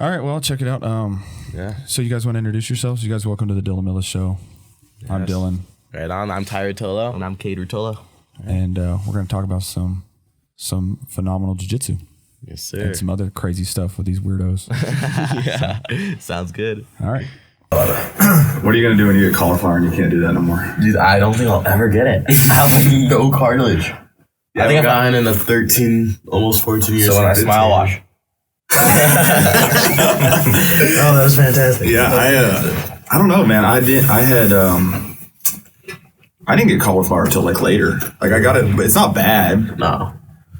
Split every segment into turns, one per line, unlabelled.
All right, well, check it out. So you guys want to introduce yourselves? You guys welcome to the DillaMilla show. Yes. I'm Dylan.
Right on. I'm Tye Ruotolo.
And I'm Kade Ruotolo.
And we're going to talk about some phenomenal jiu-jitsu.
Yes, sir.
And some other crazy stuff with these weirdos.
Yeah, sounds good.
All right.
What are you going to do when you get cauliflower and you can't do that no more?
Dude, I don't think I'll ever get it. I have no cartilage.
I think I've gotten in a 13, almost 14 years.
So when I smile, wash.
Oh, that was fantastic.
Yeah, I don't know, man. I didn't get cauliflower until like later. Like I got it, but it's not bad.
No.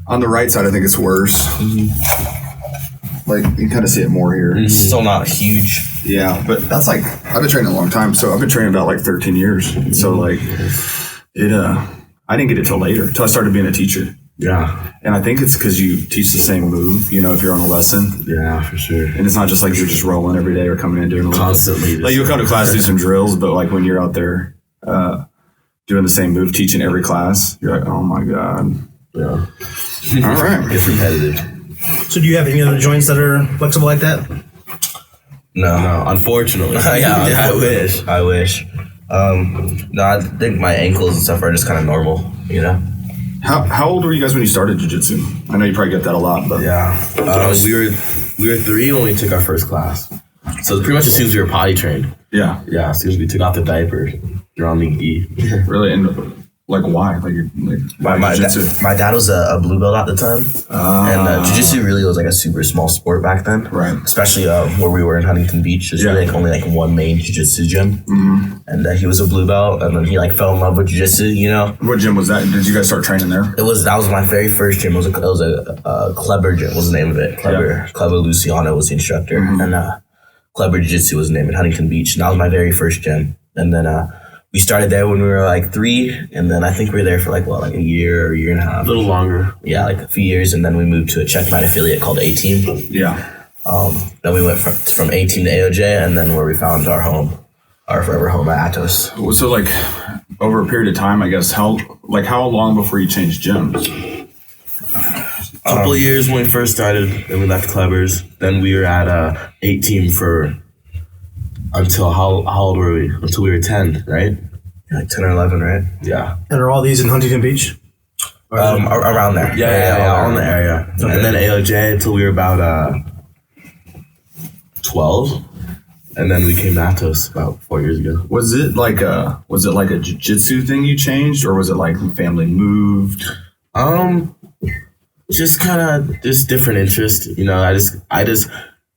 On the right side, I think it's worse. Mm-hmm. Like you can kind of see it more here.
Mm-hmm. Still not huge.
Yeah, but that's like I've been training a long time, so I've been training about like 13 years. And so like it, I didn't get it till later, till I started being a teacher.
Yeah.
And I think it's because you teach the same move, you know, if you're on a lesson.
Yeah, for sure.
And it's not just like you're just rolling every day or coming in doing a little
constantly.
Like you'll come to class, do some drills, but like when you're out there doing the same move, teaching every class, you're like, oh my God.
Yeah.
All right.
It's repetitive.
So do you have any other joints that are flexible like that?
No, unfortunately.
I wish. No, I think my ankles and stuff are just kind of normal, you know?
How old were you guys when you started jiu-jitsu? I know you probably get that a lot, but
yeah. We were 3 when we took our first class. So pretty much as soon as we were potty trained.
Yeah.
Yeah, as soon as we took off the diapers, you're on the gi.
Really? And like why? Like you're like
my dad was a blue belt at the time. And jiu-jitsu really was like a super small sport back then.
Right.
Especially where we were in Huntington Beach. There's really like only like one main jiu-jitsu gym. Mm-hmm. And he was a blue belt, and then he like fell in love with jiu-jitsu, you know?
What gym was that? Did you guys start training there?
That was my very first gym. It was a Kleber gym was the name of it. Kleber Luciano was the instructor. Mm-hmm. And Kleber Jiu-Jitsu was the name in Huntington Beach. And that was my very first gym. And then we started there when we were like 3, and then I think we were there for like a year and a half.
A little longer.
Yeah, like a few years, and then we moved to a Checkmate affiliate called A-Team.
Yeah.
Then we went from A-Team to AOJ, and then where we found our forever home at Atos.
So like over a period of time, I guess, how long before you changed gyms?
A couple of years when we first started, then we left Kleber's. Then we were at A-Team for until how old were we? Until we were 10, right?
Yeah, like 10 or 11, right?
Yeah.
And are all these in Huntington Beach?
Around there.
Yeah, all in the area. Okay. And then AOJ until we were about 12. And then we came to Atos about 4 years ago.
Was it like a jiu-jitsu thing you changed, or was it like family moved?
Just kind of different interest. You know, I just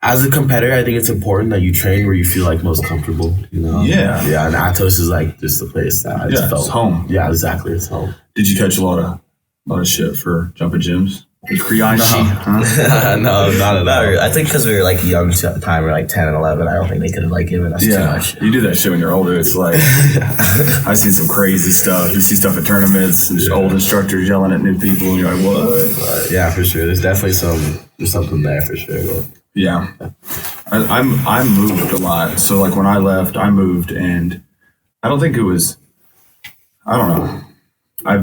as a competitor, I think it's important that you train where you feel like most comfortable. You know.
Yeah.
Yeah, and Atos is like just the place that I just felt
it's home.
Yeah, exactly, it's home.
Did you catch a lot of shit for jumping gyms? Kriyanshi?
No, not at all.
I think because we were like young at the time, we were like 10 and 11. I don't think they could have like given us too much.
You do that shit when you're older. It's like I've seen some crazy stuff. You see stuff at tournaments and old instructors yelling at new people, and you're like, what?
Yeah, for sure. There's definitely something there for sure.
Yeah, I moved a lot. So like when I left, I moved, and I don't think it was. I don't know. I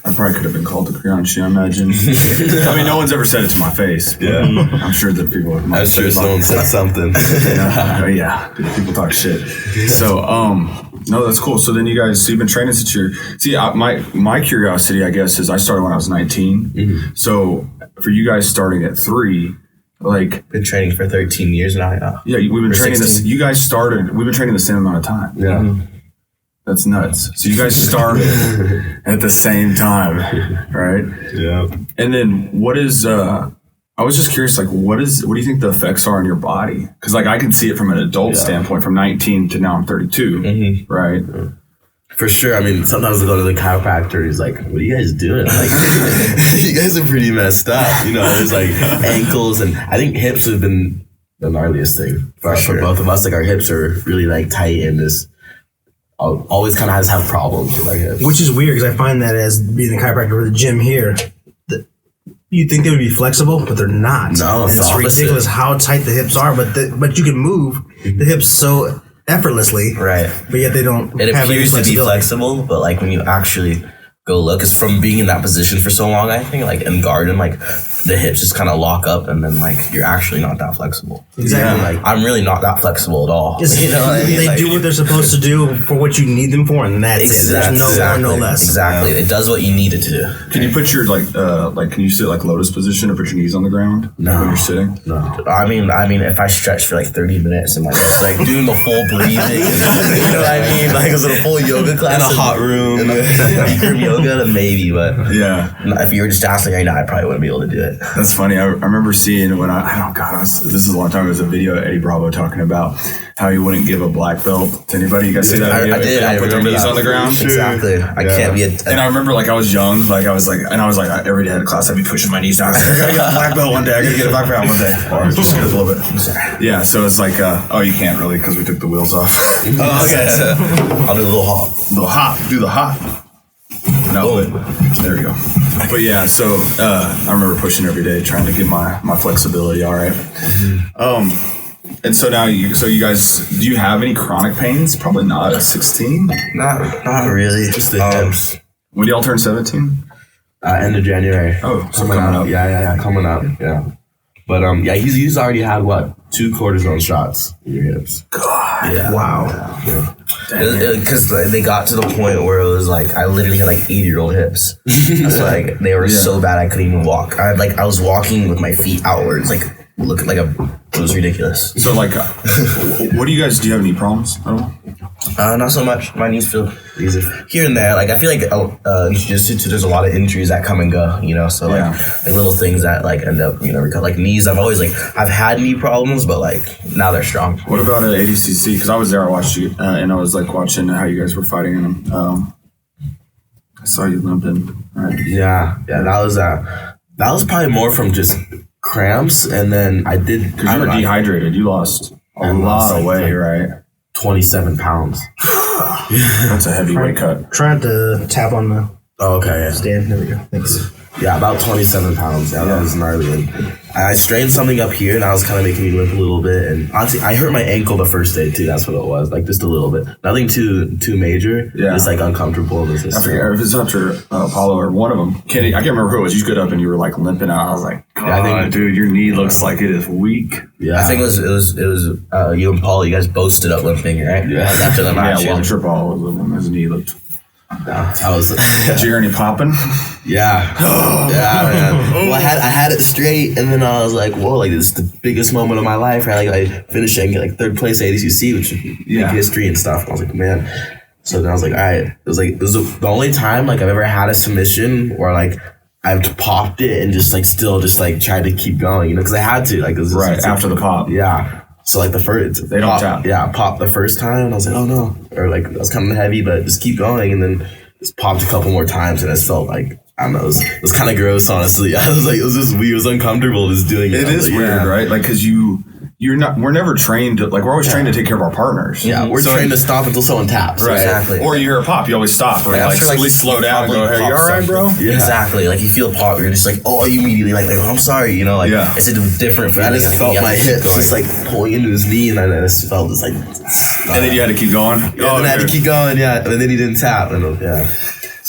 probably could have been called the Kriyanshi, I imagine. I mean, no one's ever said it to my face.
Yeah.
I'm sure that people have.
I'm sure someone said something.
Yeah, people talk shit. So, no, that's cool. So then you guys, so you've been training since my curiosity, I guess, is I started when I was 19. Mm-hmm. So for you guys starting at 3, like.
Been training for 13 years now.
Yeah, we've been training 16. We've been training the same amount of time.
Yeah. Mm-hmm.
That's nuts. So you guys started at the same time, right?
Yeah.
And then what is, I was just curious, like, what do you think the effects are on your body? Because, like, I can see it from an adult standpoint, from 19 to now I'm 32, right?
For sure. I mean, sometimes I go to the chiropractor, he's like, what are you guys doing? Like, you guys are pretty messed up. You know, there's like ankles, and I think hips have been the gnarliest thing for both of us. Like, our hips are really, like, tight in this. Always kind of have problems with our hips.
Which is weird, because I find that as being a chiropractor for the gym here, you'd think they would be flexible, but they're not.
No,
it's ridiculous how tight the hips are, but you can move the hips so effortlessly.
Right.
But yet they don't
It
have
appears to be flexible, but like when you actually go look, because from being in that position for so long, I think like in garden, like the hips just kind of lock up, and then like you're actually not that flexible.
Exactly.
Like I'm really not that flexible at all.
You know, what I mean? They do what they're supposed to do for what you need them for, and that's it. There's no more, no less.
Exactly. It does what you need it to do.
Can you put your can you sit like lotus position or put your knees on the ground when you're sitting?
No. I mean, if I stretch for like 30 minutes and like doing the full breathing, you know what I mean? Like, is it a full yoga class
in a hot room,
in a Bikram yoga? Then maybe, but
yeah.
If you were just asking right now, I probably wouldn't be able to do it.
That's funny. I remember seeing when this is a long time. It was a video of Eddie Bravo talking about how he wouldn't give a black belt to anybody. You guys see that video?
I did. I
put their
remember
knees
that.
on the ground.
Exactly. I can't be
and I remember like I was young. Like I was like every day at class I'd be pushing my knees down. I gotta get a black belt one day. I gotta get a black belt one day. Or just a little bit. Yeah. So it's like you can't really because we took the wheels off.
Oh, okay. I'll do a little hop.
Do the hop. No, but there we go. But yeah, so I remember pushing every day, trying to get my flexibility all right. And so now, you guys, do you have any chronic pains? Probably not at 16.
Not really. Just the hips.
When do y'all turn 17?
End of January.
Oh, so coming up.
Yeah, coming up. Yeah. But he's already had 2 cortisone shots in your hips.
God.
Yeah.
Wow.
Because they got to the point where it was like I literally had 80-year-old hips. It's like they were so bad I couldn't even walk. I was walking with my feet outwards, looking like it was ridiculous.
So what do you guys? Do you have any problems at all?
Not so much. My knees feel easy here and there. Like I feel like in jiu-jitsu there's a lot of injuries that come and go. You know, so like little things that end up like knees. I've had knee problems, but now they're strong.
What about at ADCC? Because I was there, I watched you, and I was watching how you guys were fighting in them. I saw you limping. Right.
Yeah. That was probably more from just cramps, and then I did
because you were dehydrated. You lost a lot of weight, right?
27 pounds.
That's a heavy weight cut.
Trying to tap on the stand. There we go. Thanks.
Yeah, about 27 pounds. Yeah, that was gnarly. And I strained something up here, and I was kind of making me limp a little bit. And honestly, I hurt my ankle the first day too. That's what it was, just a little bit. Nothing too major. Yeah, just uncomfortable. I
forget if it's after Apollo or one of them. I can't remember who it was. You stood up and you were limping out. I was like, I think, dude, your knee looks like it is weak.
Yeah, I think it was you and Paul. You guys both stood up limping, right? Yeah, after the match.
Yeah, well, I'm sure Paul was with him. His knee looked.
I was.
Did you hear any popping?
Yeah. Yeah, man. Well, I had it straight, and then I was like, whoa, this is the biggest moment of my life, right? I finished and get 3rd place at ADCC, which is big history and stuff. And I was like, man. So then I was like, all right. It was the only time I've ever had a submission where I've popped it and just tried to keep going, because I had to. It was
after the pop.
Yeah. So the first
they don't tap.
Yeah, popped the first time and I was like, oh no. Or I was kind of heavy, but just keep going, and then just popped a couple more times, and I just felt I don't know, it was kind of gross, honestly. I was it was just weird, it was uncomfortable just doing it.
It is weird, right? Because we're never trained to, we're always trained to take care of our partners.
Yeah, we're trained to stop until someone taps.
Right.
Exactly.
Or you hear a pop, you always stop. Right? At least slow down and go, hey, you all right, bro?
Yeah. Exactly. You feel a pop, you're just you immediately I'm sorry, it's a different feeling. I just felt my hip just pulling into his knee, and I just felt this
and then you had to keep going?
Yeah, and I had to keep going, yeah. And then he didn't tap, and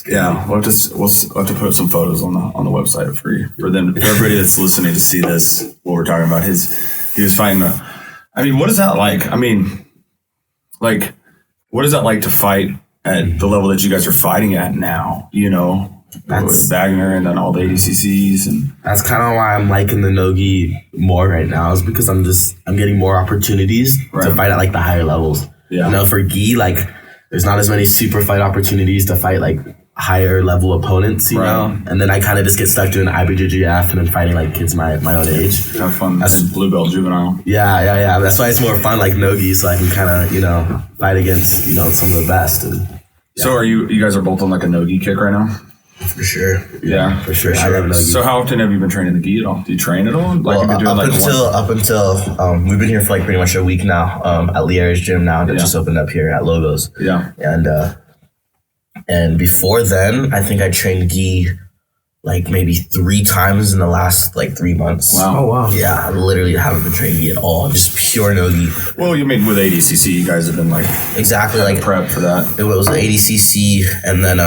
yeah, we'll have to put some photos on the website for everybody that's listening to see this. What we're talking about, he was fighting what is that like? What is that like to fight at the level that you guys are fighting at now? With Wagner and then all the ADCCs, and
that's kind of why I'm liking the no-gi more right now, is because I'm getting more opportunities to fight at the higher levels. Yeah. For gi, there's not as many super fight opportunities to fight higher level opponents, you know? And then I kind of just get stuck doing IBJJF and then fighting kids my own age.
Have fun. That's blue belt juvenile.
Yeah. That's why it's more fun no-gi, so I can kind of, fight against, some of the best. And,
So are you guys are both on a no-gi kick right now?
For sure.
Yeah.
For sure.
I love no-gi. So how often have you been training the gi at all? Do you train at all? You've been doing
up until we've been here for pretty much a week now, at Liera's gym now that just opened up here at Logos.
Yeah.
And before then, I think I trained gi maybe 3 times in the last 3 months.
Wow.
Oh, wow.
Yeah, I literally haven't been training gi at all. Just pure no-gi.
Well, you mean with ADCC, you guys have been
exactly
prep for that.
It was ADCC, and then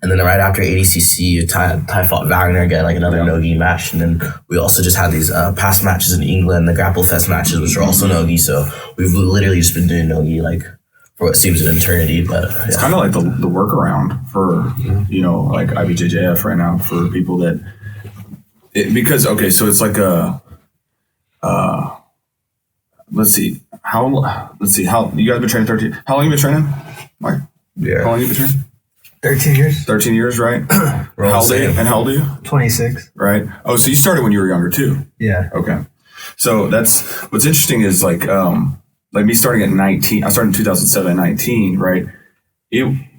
And then right after ADCC, Tye fought Wagner again, like another no-gi match. And then we also just had these past matches in England, the Grapple Fest matches, which are also no-gi. So we've literally just been doing no-gi like for what seems an eternity. But
it's kind of like the workaround for, you know, like IBJJF right now for people that, because, okay, so it's like let's see, how you guys been training 13, how long you been training? Like, how long you been training?
13 years.
13 years, right? How old are you?
26.
Right. Oh, so you started when you were younger too?
Yeah.
Okay. So that's, what's interesting is like me starting at 19, I started in 2007 at 19, right?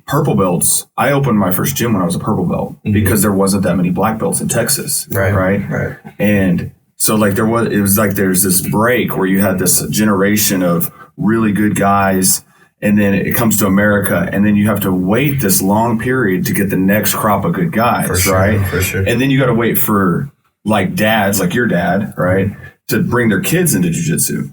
Purple belts, I opened my first gym when I was a purple belt because there wasn't that many black belts in Texas. Right. And so like there's this break where you had this generation of really good guys, and then it comes to America, and then you have to wait this long period to get the next crop of good guys, right? For sure. And then you got to wait for like dads, like your dad, right, to bring their kids into jiu-jitsu.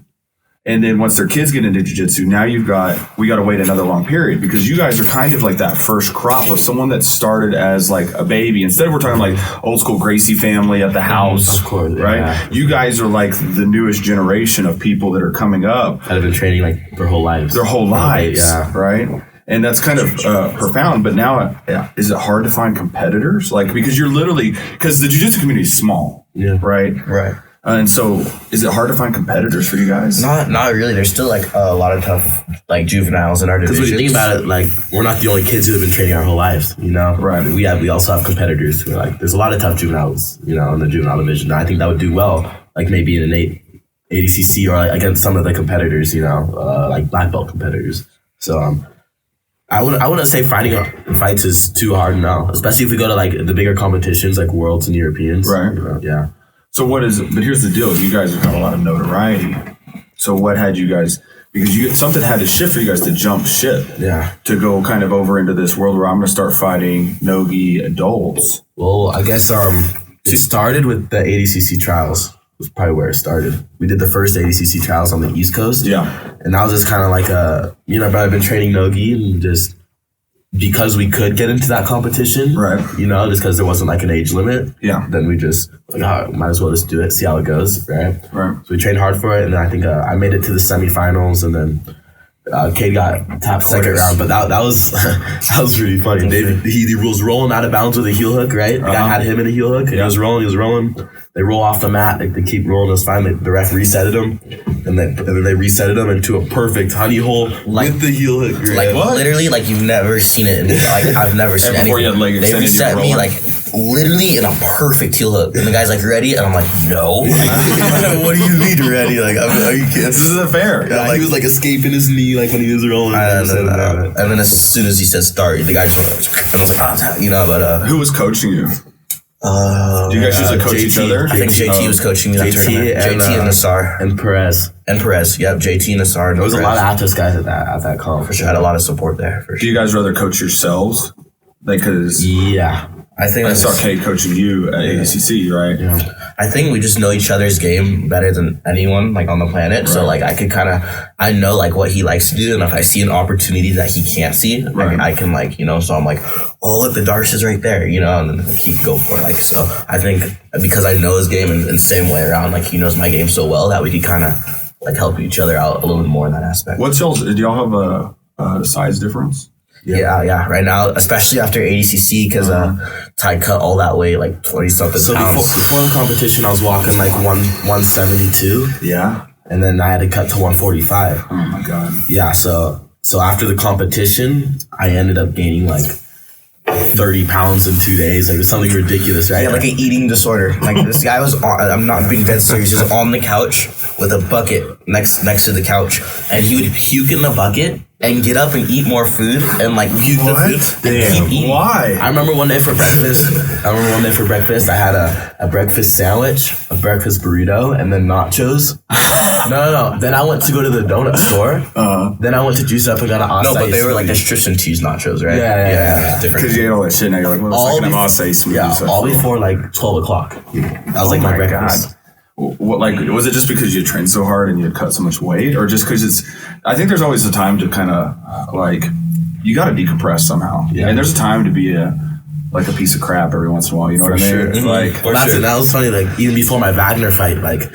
And then once their kids get into jiu-jitsu, now we got to wait another long period, because you guys are kind of like that first crop of someone that started as like a baby. Instead of we're talking like old school Gracie family at the house,
of course,
right?
Yeah.
You guys are like the newest generation of people that are coming up.
That have been training like their whole lives.
Yeah. Right? And that's kind of profound. But now, is it hard to find competitors? Like, because because the jiu-jitsu community is small, right?
Right.
And so, is it hard to find competitors for you guys?
Not really. There's still like a lot of tough like juveniles in our division. Because when you think about it, like we're not the only kids who have been training our whole lives, you know. Right. We also have competitors who are like, there's a lot of tough juveniles, you know, in the juvenile division. And I think that would do well, like maybe in an ADCC or like against some of the competitors, you know, like black belt competitors. So I wouldn't say fighting fights is too hard now, especially if we go to like the bigger competitions like Worlds and Europeans.
Right.
You know, yeah.
So but here's the deal. You guys have got a lot of notoriety. So what had you guys, because something had to shift for you guys to jump ship. Yeah. To go kind of over into this world where I'm going to start fighting no-gi adults.
Well, I guess it started with the ADCC trials. Was probably where it started. We did the first ADCC trials on the East Coast. Yeah. And that was just kind of like I've been training no-gi and just because we could get into that competition, right? You know, just because there wasn't like an age limit. Yeah. Then we just might as well just do it, see how it goes, right? Right. So we trained hard for it, and then I think I made it to the semifinals, and then Kade got tapped second round, but that was that was really funny. He was rolling out of bounds with a heel hook, right? The guy had him in a heel hook, and he was rolling. They roll off the mat, they keep rolling. It was fine. The ref resetted him, and then they resetted him into a perfect honey hole with the heel hook. Right?
Like literally, like you've never seen it. I've never seen anything. They reset me like literally in a perfect heel hook, and the guy's like, "Ready?" And I'm like, "No." What do you mean ready? Like, are you kidding?
This isn't fair.
Yeah, he was like escaping his knee, like when he was rolling.
And then as soon as he said start, the guy just, I was like, you know. But
who was coaching you? Do you guys usually coach each other?
I think JT was coaching me that tournament. JT and Nassar.
And Perez.
Yep, JT and Nassar.
There was a lot of Atos guys at that call.
For sure. Had a lot of support there. For sure.
Do you guys rather coach yourselves?
Yeah.
I think
I saw Kade coaching you at ADCC, right?
Yeah. I think we just know each other's game better than anyone like on the planet. Right. So like I know like what he likes to do, and if I see an opportunity that he can't see, like I can like, you know, so I'm like, oh look, the Darce is right there, you know, and then he can go for it. Like, so I think because I know his game and same way around, like he knows my game so well that we can kind of like help each other out a little bit more in that aspect.
Do y'all have a size difference?
Yeah. Right now, especially after ADCC, because Tye cut all that weight, like 20-something
so
pounds.
Before the competition, I was walking like 172.
Yeah.
And then I had to cut to 145.
Oh my God.
Yeah, so after the competition, I ended up gaining like 30 pounds in 2 days. Like it was something ridiculous, right?
Yeah, like an eating disorder. Like this guy was I'm not being dead serious, he was on the couch with a bucket next to the couch, and he would puke in the bucket and get up and eat more food and like puke the food.
Damn, why?
I remember one day for breakfast, I had a breakfast sandwich, a breakfast burrito, and then nachos. No. Then I went to go to the donut store. Then I went to Juice Up and got an acai.
No, but they were like the strips and cheese nachos, right?
Yeah.
Because you ate all that shit, now you're like, well, it's like an acai smoothie.
Yeah, all before like 12 o'clock. That was like my breakfast.
God. What, like, was it just because you trained so hard and you had cut so much weight, or just because I think there's always a time to kind of like, you got to decompress somehow. Yeah. And there's a time to be a like a piece of crap every once in a while. You know what I mean?
Sure.
It's like,
That was funny. Like even before my Wagner fight, like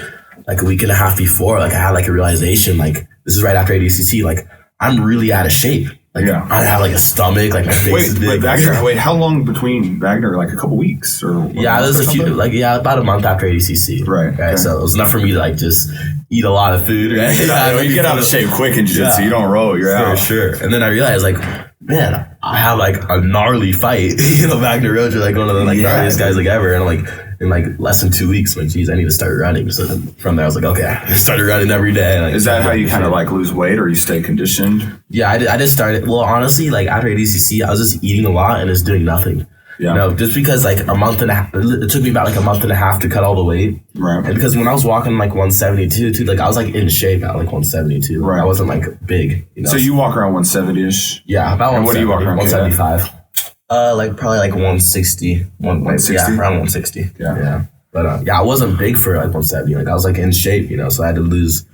a week and a half before, like I had like a realization. Like this is right after ADCC. Like I'm really out of shape. Like I have like a stomach. Like my face is big.
Wait, how long between Wagner? Like a couple weeks or?
Yeah, it was about a month after ADCC.
Right. Okay.
So it was enough for me to like just eat a lot of food. Right.
You get out of shape quick in jiu-jitsu. You don't roll. You're out.
For sure. And then I realized like, man, I have like a gnarly fight. Wagner Roach, like one of the gnarliest guys like ever, and like in like less than 2 weeks, like, geez, I need to start running. So then from there, I was like, okay, I started running every day. Like,
is that how you kind of like lose weight, or you stay conditioned?
Yeah, I just started. Well, honestly, like after ADCC, I was just eating a lot and just doing nothing. Yeah. Just because like a month and a half, it took me about like a month and a half to cut all the weight. Right. And because when I was walking like 172, too, like I was like in shape at like 172. Right. I wasn't like big.
So you walk around 170-ish?
Yeah, about 170.
And what do you walk around?
175.
Like probably like 160. 160? Yeah, around 160.
Yeah. But I wasn't big for like 170. Like I was like in shape, so I had to lose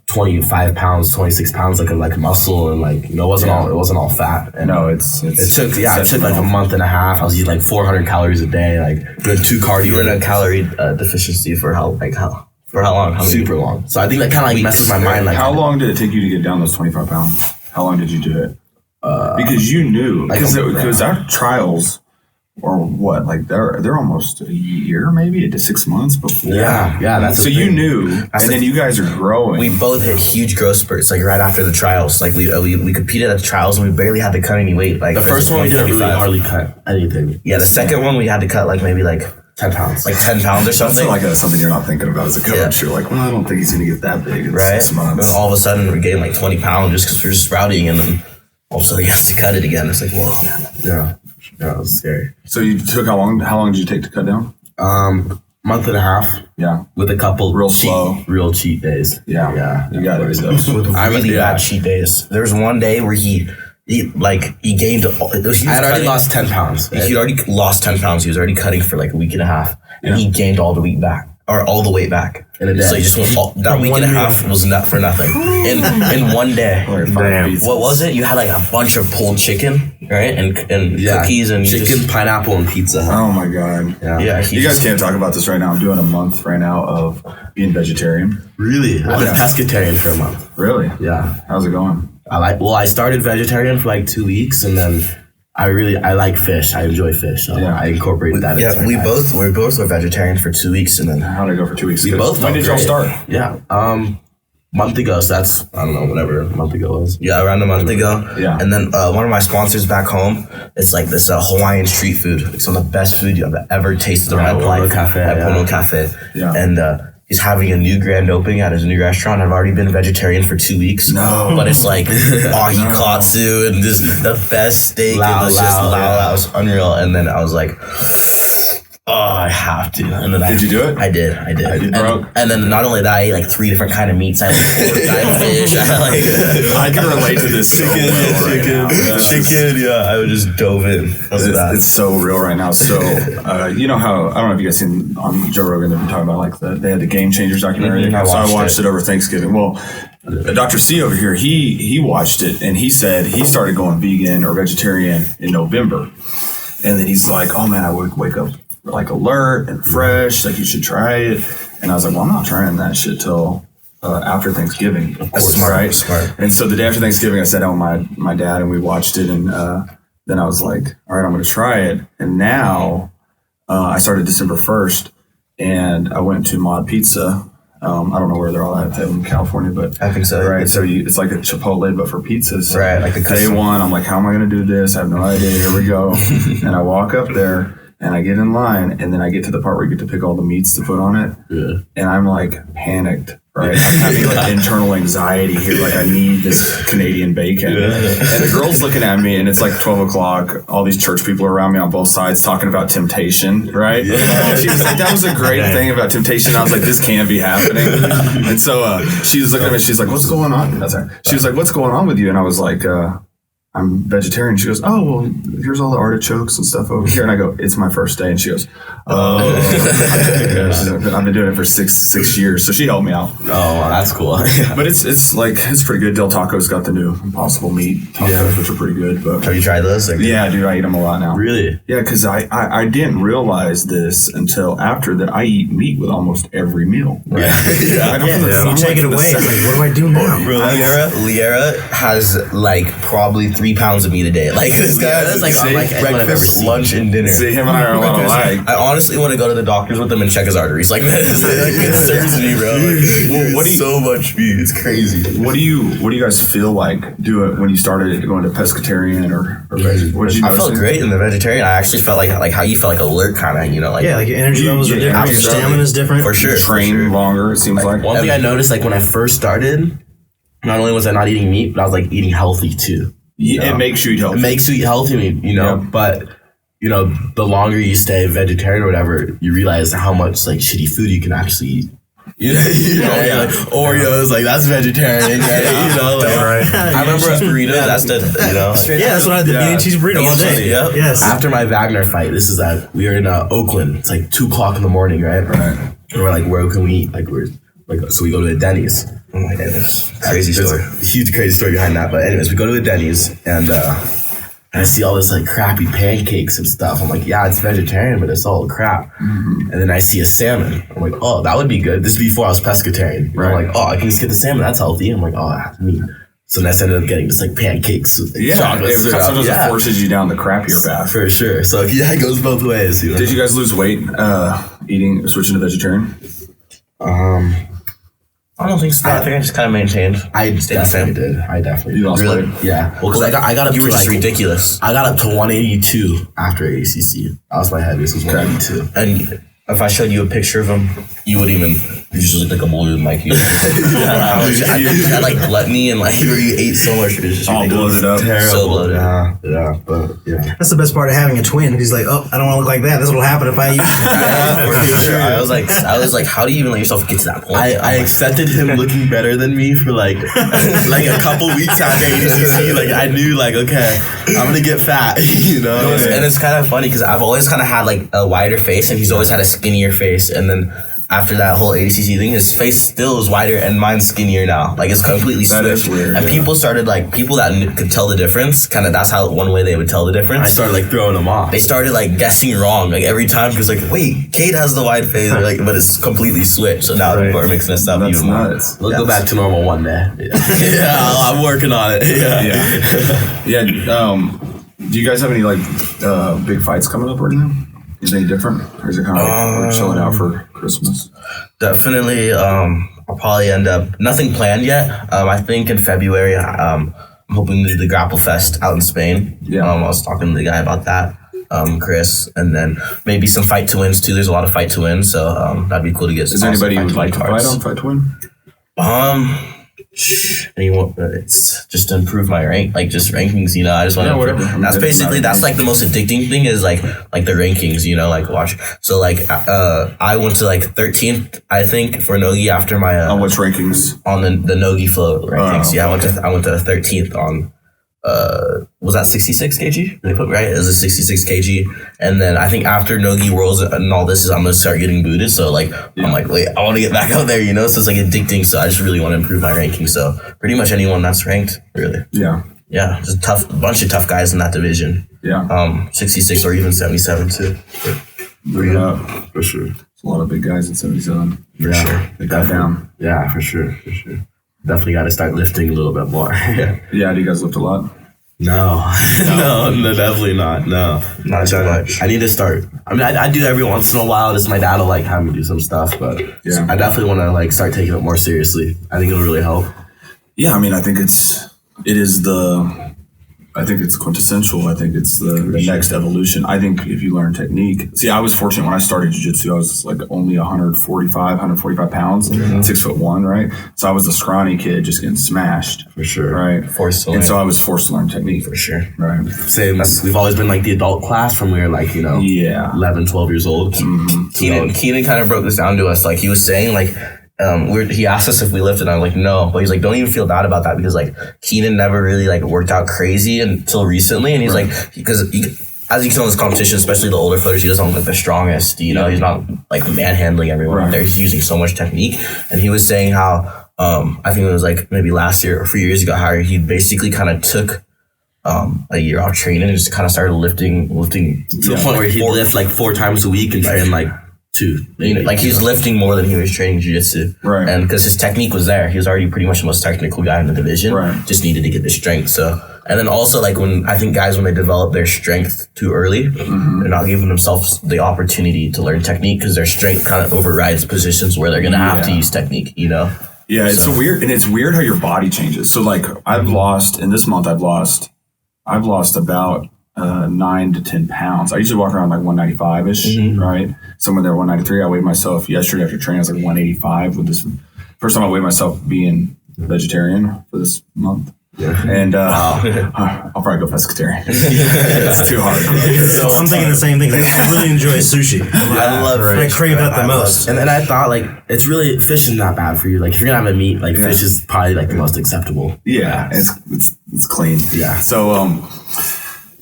25 pounds, 26 pounds, like muscle, and like it wasn't all fat. And it took like a month and a half. I was eating like 400 calories a day, like doing 2 cardio.
You were in a calorie deficiency for how long?
Super long. So I think that kind of like messes my mind. Like
how long did it take you to get down those 25 pounds? How long did you do it? Because you knew, because our trials. Or what? Like they're almost a year, maybe to 6 months before.
Yeah. That's
so you knew, and then you guys are growing.
We both hit huge growth spurts, like right after the trials. Like we competed at the trials, and we barely had to cut any weight. Like
the first one, we didn't really hardly cut anything.
Yeah, the second one we had to cut like maybe like
10 pounds,
like 10 pounds or something.
That's like something you're not thinking about as a coach. You're like, well, I don't think he's gonna get that big in 6 months.
And all of a sudden we're getting like 20 pounds just because we're sprouting, and then all of a sudden he has to cut it again. It's like, whoa, man.
Yeah, it was scary.
So you took how long did you take to cut down?
Month and a half.
Yeah.
With a couple real cheat days.
Yeah. You got it.
With really bad cheat days. There was one day where he gained. I
had already lost 10 pounds.
He already lost 10 pounds. He was already cutting for like a week and a half, and he gained all the weight back. Or all the weight back in a day. So he just went that week and a half was not for nothing. In one day.
Damn.
What was it? You had like a bunch of pulled chicken, right? And cookies and
chicken, pineapple, and pizza.
Oh my god.
Yeah.
You guys can't talk about this right now. I'm doing a month right now of being vegetarian.
Really? I've been pescatarian for a month.
Really?
Yeah.
How's it going?
I started vegetarian for like 2 weeks, and then I like fish. I enjoy fish. So I incorporated that.
Yeah, we both were vegetarian for 2 weeks, and then
how'd it go for 2 weeks?
When
did y'all start?
Yeah, month ago. So that's whatever a month ago was.
Yeah, around a month ago.
Yeah,
and then one of my sponsors back home, it's like this Hawaiian street food. It's some of the best food you've ever tasted in my life. At Pono Cafe. Yeah, and he's having a new grand opening at his new restaurant. I've already been vegetarian for 2 weeks.
No.
But it's like ahi katsu and just the best steak. It was just It was unreal. And then I was like, I have to. And then
did you do it?
I did. And then not only that, I ate like 3 different kind of meats. I had pork, I had fish.
I can relate to this. Chicken.
Yeah, I would just dove in.
It's so real right now. So you know how, I don't know if you guys seen on Joe Rogan, they've been talking about like they had the Game Changers documentary.
Mm-hmm,
I watched it over Thanksgiving. Well, Dr. C over here, he watched it, and he said he started going vegan or vegetarian in November. And then he's like, oh man, I would wake up like alert and fresh, like you should try it. And I was like, well, I'm not trying that shit till after Thanksgiving, of course, right?
Smart.
And so the day after Thanksgiving, I sat down with my dad and we watched it, and then I was like, all right, I'm going to try it. And now I started December 1st, and I went to Mod Pizza. I don't know where they're all at in California, but
I think so.
Right, so it's like a Chipotle, but for pizzas.
Right, like
day one, I'm like, how am I going to do this? I have no idea. Here we go. And I walk up there. And I get in line, and then I get to the part where you get to pick all the meats to put on it. Yeah. And I'm like panicked, right? I'm having like internal anxiety here. Like I need this Canadian bacon. Yeah. And the girl's looking at me, and it's like 12 o'clock. All these church people are around me on both sides talking about temptation, right? Yeah. She was like, that was a great thing about temptation. I was like, this can't be happening. And so she was looking at me. She's like, what's going on? She was like, what's going on with you? And I was like, I'm vegetarian. She goes, oh, well, here's all the artichokes and stuff over here. And I go, it's my first day. And she goes, oh. I've been doing it for six years. So she helped me out.
Oh, wow, that's cool.
But it's pretty good. Del Taco's got the new Impossible Meat tacos, which are pretty good. But
Have you tried those?
yeah, dude, I eat them a lot now.
Really?
Yeah, because I didn't realize this until after that I eat meat with almost every meal.
Right.
I don't
You take it away. It's like, what do I do now?
Bro, Liera has like probably 3 pounds of meat a day. Like this guy, that's like on like breakfast, lunch, and dinner.
See, him and I are a lot alike.
I honestly want to go to the doctors with him and check his arteries. Like that concerns me, bro. Like,
What do you-
so much meat? It's crazy.
What do you guys feel like doing when you started going to pescatarian or vegetarian? What did you
I
notice?
felt great in the vegetarian. I actually felt like how you felt like alert, kind of. You know, like
Yeah, like your energy levels are different. Your stamina is different.
for sure.
Train longer, it seems like.
One thing I noticed, like when I first started, not only was I not eating meat, but I was like eating healthy too.
Yeah, it makes you eat healthy.
It makes you eat healthy meat, you know.
Yeah.
But you know, the longer you stay vegetarian or whatever, you realize how much like shitty food you can actually eat. You know, like Oreos, like that's vegetarian, right? You know, like
I remember burritos. That's the
Yeah, that's what I did. Eating cheese burrito all day.
Yeah.
Yes.
after my Wagner fight, this is that we were in Oakland. It's like 2:00 in the morning, right?
Right.
And we're like, where can we eat? Like so we go to a Denny's.
Oh my goodness, crazy
There's
story.
a huge crazy story behind that. But anyways, we go to a Denny's and I see all this like crappy pancakes and stuff. I'm like, yeah, it's vegetarian, but it's all crap. And then I see a salmon. I'm like, oh, that would be good. This is before I was pescatarian.
Right.
I'm like, oh, I can just get the salmon. That's healthy. I'm like, oh, that's meat. So then I ended up getting just like pancakes with
Yeah,
chocolate syrup.
sometimes it forces you down the crappier path.
For sure. So yeah, it goes both ways. You know?
Did you guys lose weight switching to vegetarian?
I don't think so. I think I just kind of maintained.
I
Stayed the same.
definitely did. I definitely
You lost
Really?
weight?
Yeah. Well, because I got up
You
to
were just
like
ridiculous.
I got up to 182 after ACC. That was my heaviest. Was 182.
And if I showed you a picture of him, you would even. You just look like a balloon, like you. I think you had like gluttony and like you ate so much. It was just
All
ridiculous.
bloated up.
So bloated.
Yeah, but yeah.
That's the best part of having a twin. He's like, oh, I don't want to look like that. That's what'll happen if I eat.
For sure. I was like, how do you even let yourself get to that point?
I accepted him looking better than me for like a couple weeks after ACC. Like I knew like, okay, I'm gonna get fat, you know.
And it's kind of funny because I've always kind of had like a wider face, and he's always had a skinnier face. And then after that whole ACC thing, his face still is wider, and mine's skinnier now. Like it's completely
That is
switched.
weird,
And
yeah.
people started like could tell the difference. Kind of that's how one way they would tell the difference.
I started like throwing him off.
They started like guessing wrong like every time because like wait, Kade has the wide face, or, like, but it's completely switched. So now people are mixing this up
That's
even more.
nuts.
We'll go back to normal one day. Yeah, I'm working on it. Yeah.
Yeah. Do you guys have any like big fights coming up or anything? Is it any different? Or is it kind of like we're chilling out for Christmas?
Definitely. I'll probably end up nothing planned yet. I think in February. I'm hoping to do the Grapple Fest out in Spain.
Yeah.
I was talking to the guy about that. Chris, and then maybe some fight to wins too. There's a lot of fight to wins, so that'd be cool to get.
Is there anybody you would like to fight
cards.
on Fight to Win?
Anyone, it's just to improve my rank, like just rankings, you know. I just want
Yeah,
to.
whatever. I mean,
That's
that's
basically
not-
like the most addicting thing is like the rankings, you know, like watch. So like I went to like 13th, I think, for Nogi after my
On which rankings?
on the Nogi flow rankings.
Oh,
Yeah, I went to 13th on was that 66 kg? They put right? It was a 66 kg, and then I think after Nogi Worlds and all this, I'm gonna start getting booted. So like I'm like, wait, I want to get back out there, you know. So it's like addicting. So I just really want to improve my ranking. So pretty much anyone that's ranked, really,
Yeah.
yeah, just bunch of tough guys in that division.
Yeah.
66 or even 77 too.
Bring it up. For sure. There's a lot of big guys at 77.
For sure.
They got down.
Yeah, for sure. Definitely got to start lifting a little bit more.
Yeah, do you guys lift a lot?
No, no, definitely not. No,
Not too much.
I need to start. I mean, I do every once in a while. Just my dad will like have me do some stuff, but
Yeah.
I definitely want to like start taking it more seriously. I think it'll really help.
Yeah, I mean, I think it's quintessential. I think it's the next evolution. I think if you learn technique. See, I was fortunate when I started jiu-jitsu, I was like only 145 pounds, 6'1", right? So I was the scrawny kid just getting smashed.
For sure.
Right.
Forced to
And
learn.
so I was forced to learn technique.
For sure.
Right.
Same. We've always been like the adult class from we were like, you know,
Yeah.
11, 12 years old.
Keenan kind of broke this down to us. Like he was saying, like he asked us if we lifted, and I was like, no. But he's like, don't even feel bad about that, because like Keenan never really like worked out crazy until recently, and he's like, because as you can tell in this competition, especially the older fighters, he doesn't look like the strongest. You know, he's not like manhandling everyone out there. He's using so much technique, and he was saying how I think it was like maybe last year or a few years ago, how he basically kind of took a year off training and just kind of started lifting to the point where he'd lift like 4 times a week and train like 2. Like he's lifting more than he was training jiu-jitsu.
Right.
And because his technique was there, he was already pretty much the most technical guy in the division.
Right.
Just needed to get the strength. So, and then also like when I think guys, when they develop their strength too early, they're not giving themselves the opportunity to learn technique, because their strength kind of overrides positions where they're going to have to use technique, you know?
Yeah, it's weird how your body changes. So like I've lost, in this month I've lost about 9 to 10 pounds. I usually walk around like 195-ish, right? Somewhere there, 193. I weighed myself yesterday after training. I was like 185 with this. First time I weighed myself being vegetarian for this month. Yeah. And I'll probably go pescatarian. It's too hard.
So I'm thinking the same thing. I really enjoy sushi.
I love it.
I crave that the most.
And then I thought like it's really, fish is not bad for you. Like if you're gonna have a meat, like fish is probably like the most acceptable.
Yeah, it's clean.
Yeah.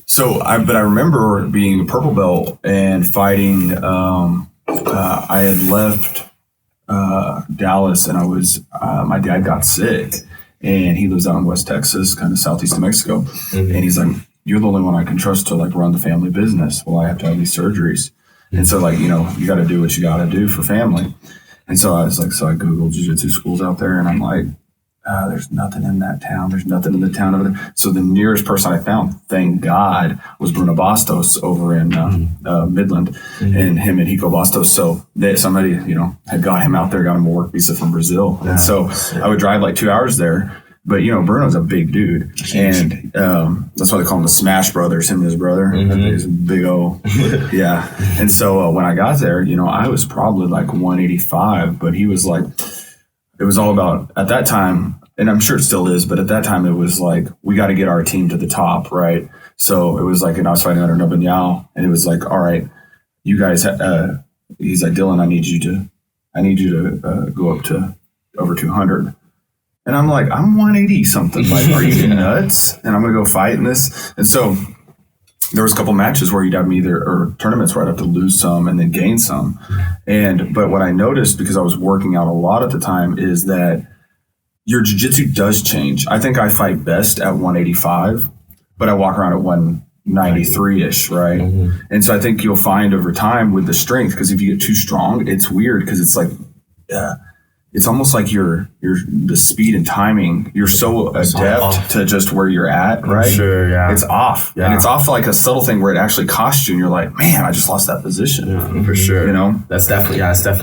So I remember being a purple belt and fighting. I had left Dallas, and I was my dad got sick, and he lives out in West Texas, kind of southeast of Mexico. And he's like, "You're the only one I can trust to like run the family business. Well, I have to have these surgeries, and so like you got to do what you got to do for family." And so I was like, I Googled jiu-jitsu schools out there, and I'm like, there's nothing in that town. There's nothing in the town over there. So the nearest person I found, thank God, was Bruno Bastos over in Midland, and him and Rico Bastos. So somebody, had got him out there, got him a work visa from Brazil. And so I would drive like 2 hours there. But, Bruno's a big dude. And that's why they call him the Smash Brothers, him and his brother. He's a big old, yeah. And so when I got there, I was probably like 185, but he was like, it was all about, at that time, and I'm sure it still is, but at that time it was like, we got to get our team to the top, right? So it was like, and I was fighting under Nubanyao, and it was like, all right, you guys, he's like, Dylan, I need you to go up to over 200. And I'm like, I'm 180 something. Like, are you nuts? And I'm going to go fight in this. And so there was a couple matches where you'd have me or tournaments where I'd have to lose some and then gain some. But what I noticed, because I was working out a lot at the time, is that your jiu-jitsu does change. I think I fight best at 185, but I walk around at 193-ish, right? And so I think you'll find over time with the strength, because if you get too strong, it's weird, because it's like, it's almost like the speed and timing, you're so adept to just where you're at, right?
Sure, yeah.
It's off. Yeah. And it's off like a subtle thing where it actually costs you, and you're like, man, I just lost that position.
Yeah, for sure. That's definitely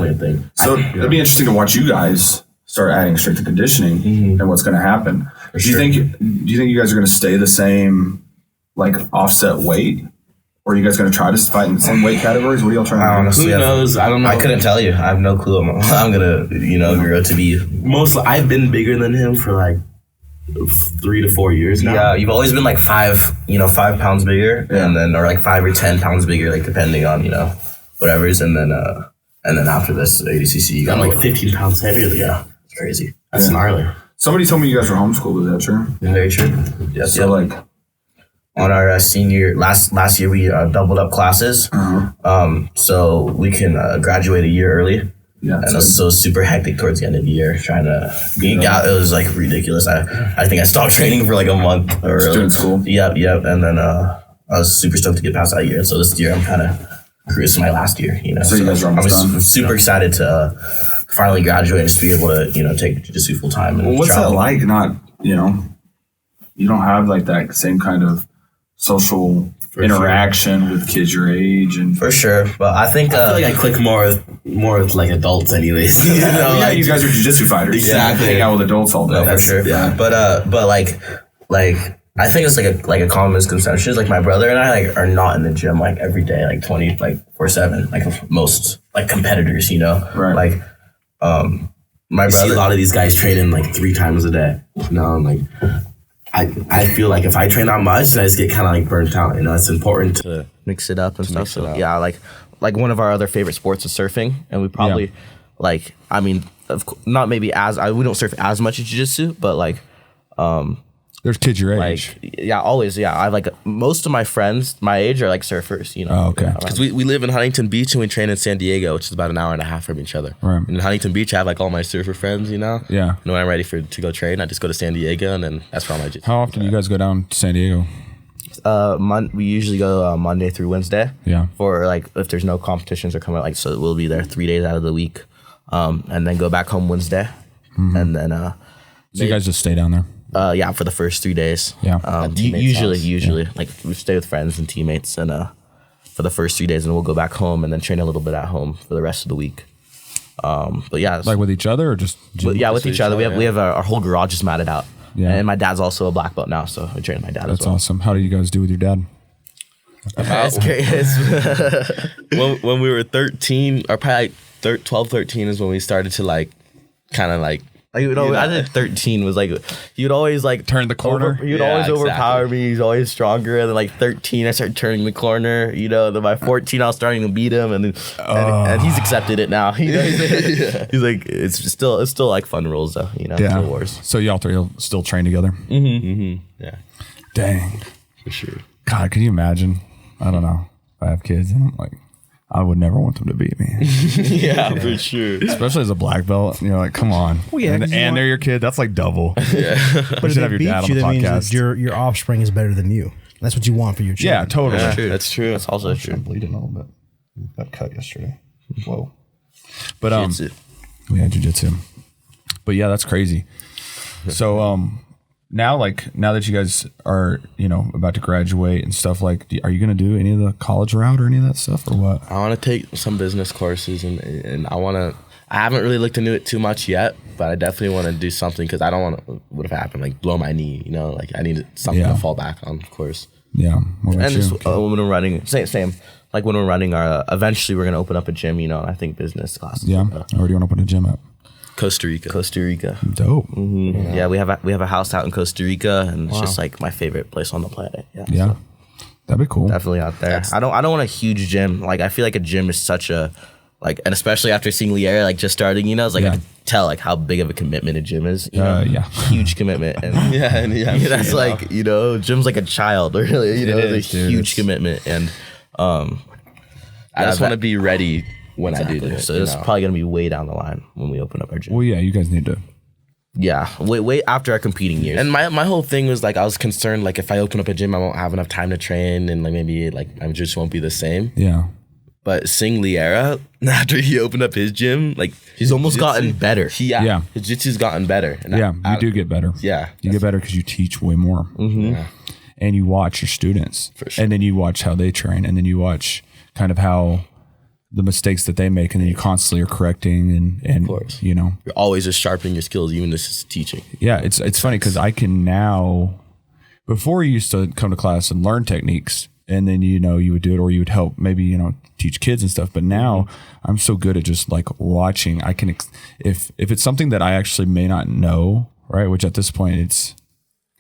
a thing.
So it'd be interesting to watch you guys start adding strength and conditioning and what's going to happen. Do you think you guys are going to stay the same, like offset weight? Or are you guys going to try to fight in the same weight categories? What are y'all trying to do?
Honestly,
who knows? I don't know.
I couldn't tell you. I have no clue. I'm going to, grow to be.
Mostly, I've been bigger than him for like 3 to 4 years now.
Yeah, you've always been like 5 pounds bigger, and then, or like 5 or 10 pounds bigger, like depending on, whatever's. And then after this ADCC, you got
like 15 pounds heavier than
yeah, it's crazy.
That's gnarly.
Somebody told me you guys were homeschooled. Is that true?
Very true.
Yeah. So like,
on our senior last year, we doubled up classes, so we can graduate a year early. Yeah, and so super hectic towards the end of the year, trying to geek out. It was like ridiculous. I think I stopped training for like a month or
doing school.
Yep. And then I was super stoked to get past that year. And so this year I'm kind of cruising my last year.
So you guys are almost done.
I'm super excited to finally graduate and just be able to take jiu-jitsu full time. And
what's
travel.
that like? Not you don't have like that same kind of social interaction with kids your age, and
for sure. But I think
I feel like I click more with like adults, anyways.
You guys are jiu-jitsu fighters.
Exactly.
Hang out with adults all day.
For sure. Yeah. But like I think it's like a common misconception. Is like my brother and I like are not in the gym like every day, like 24/7, like most like competitors,
Right.
Like my brother.
See a lot of these guys training like 3 times a day. I'm like, I feel like if I train that much, I just get kind of like burnt out. It's important to
mix it up and stuff. So yeah, like one of our other favorite sports is surfing, and we probably not maybe as we don't surf as much in jiu-jitsu, but like
There's kids your age.
like always I have like most of my friends my age are like surfers, you know.
Oh, okay.
Because
we live in Huntington Beach and we train in San Diego, which is about an hour and a half from each other.
Right.
And in Huntington Beach, I have like all my surfer friends, you know.
Yeah.
And when I'm ready to go train, I just go to San Diego, and then that's where all my jiu-jitsu.
How often do you guys go down to San Diego?
We usually go Monday through Wednesday.
Yeah.
For like if there's no competitions or coming like so we'll be there 3 days out of the week, and then go back home Wednesday, and then
So you guys just stay down there?
for the first 3 days.
Yeah.
Usually like we stay with friends and teammates, and for the first 3 days, and we'll go back home and then train a little bit at home for the rest of the week. But yeah,
Like with each other or just?
with each other. We have our whole garage is matted out.
Yeah.
And my dad's also a black belt now, so I train my dad
That's
as well.
awesome. How do you guys do with your dad?
When we were 13, or probably 12, 13 is when we started to like, kind of like.
I think 13 was like he would always like
Turn the corner?
He would
Yeah,
always overpower
exactly.
me. He's always stronger. And then like 13, I started turning the corner. You know, then by 14, I was starting to beat him, and and he's accepted it now. You know, he's like it's still like fun rules though. You know,
Yeah.
still wars.
So y'all three will still train together?
Yeah,
Dang.
for sure.
God, can you imagine? I don't know. If I have kids and I'm like, I would never want them to beat me.
Yeah, for sure.
Especially as a black belt. You're like, come on.
Well, yeah, 'cause you
and
want-
they're your kid. That's like double.
But
We
if
should
they
have your
beat
dad on
you,
the
that means
podcast.
that your offspring is better than you. That's what you want for your children.
Yeah, totally.
That's true.
That's also true.
Bleeding a little bit. Got cut yesterday. Whoa. But
Jiu-jitsu.
we had jiu-jitsu. But yeah, that's crazy. So now that you guys are, about to graduate and stuff, like are you going to do any of the college route or any of that stuff or what?
I want to take some business courses, and I haven't really looked into it too much yet, but I definitely want to do something because I don't want to, what if it happened, like blow my knee, like I need something
Yeah.
to fall back on, of course.
Yeah. What about
And
you?
just, when we're running, same. Like when we're running our, eventually we're gonna open up a gym. And I think business classes.
Yeah. Or do you want to open a gym up?
Costa Rica.
Dope.
Yeah, we have a house out in Costa Rica, and it's just like my favorite place on the planet. Yeah.
Yeah.
So
That'd be cool.
definitely out there. I don't want a huge gym. Like I feel like a gym is such a and especially after seeing Liera like just starting, it's like
Yeah.
I can tell like how big of a commitment a gym is.
Yeah.
Huge commitment. And
Yeah,
that's like gym's like a child, really. It's a
dude.
huge commitment, and
I just want to be ready when I do this.
So it's probably gonna be way down the line when we open up our gym.
Well, yeah, you guys need to.
Yeah, way after our competing years.
And my whole thing was like I was concerned like if I open up a gym I won't have enough time to train, and like maybe like my just won't be the same.
Yeah.
But seeing Liera after he opened up his gym, like
He's almost gotten better.
Yeah.
His jiu-jitsu's gotten better. And
Yeah. You do get better.
Yeah,
You get better because you teach way more.
Yeah.
And you watch your students.
For sure.
And then you watch how they train. And then you watch kind of how the mistakes that they make. And then you constantly are correcting and
course.
You're
always just sharpening your skills, even this is teaching.
Yeah, it's funny because I can now. Before you used to come to class and learn techniques, and then you would do it, or you would help maybe teach kids and stuff. But now I'm so good at just like watching. I can if it's something that I actually may not know, right? Which at this point it's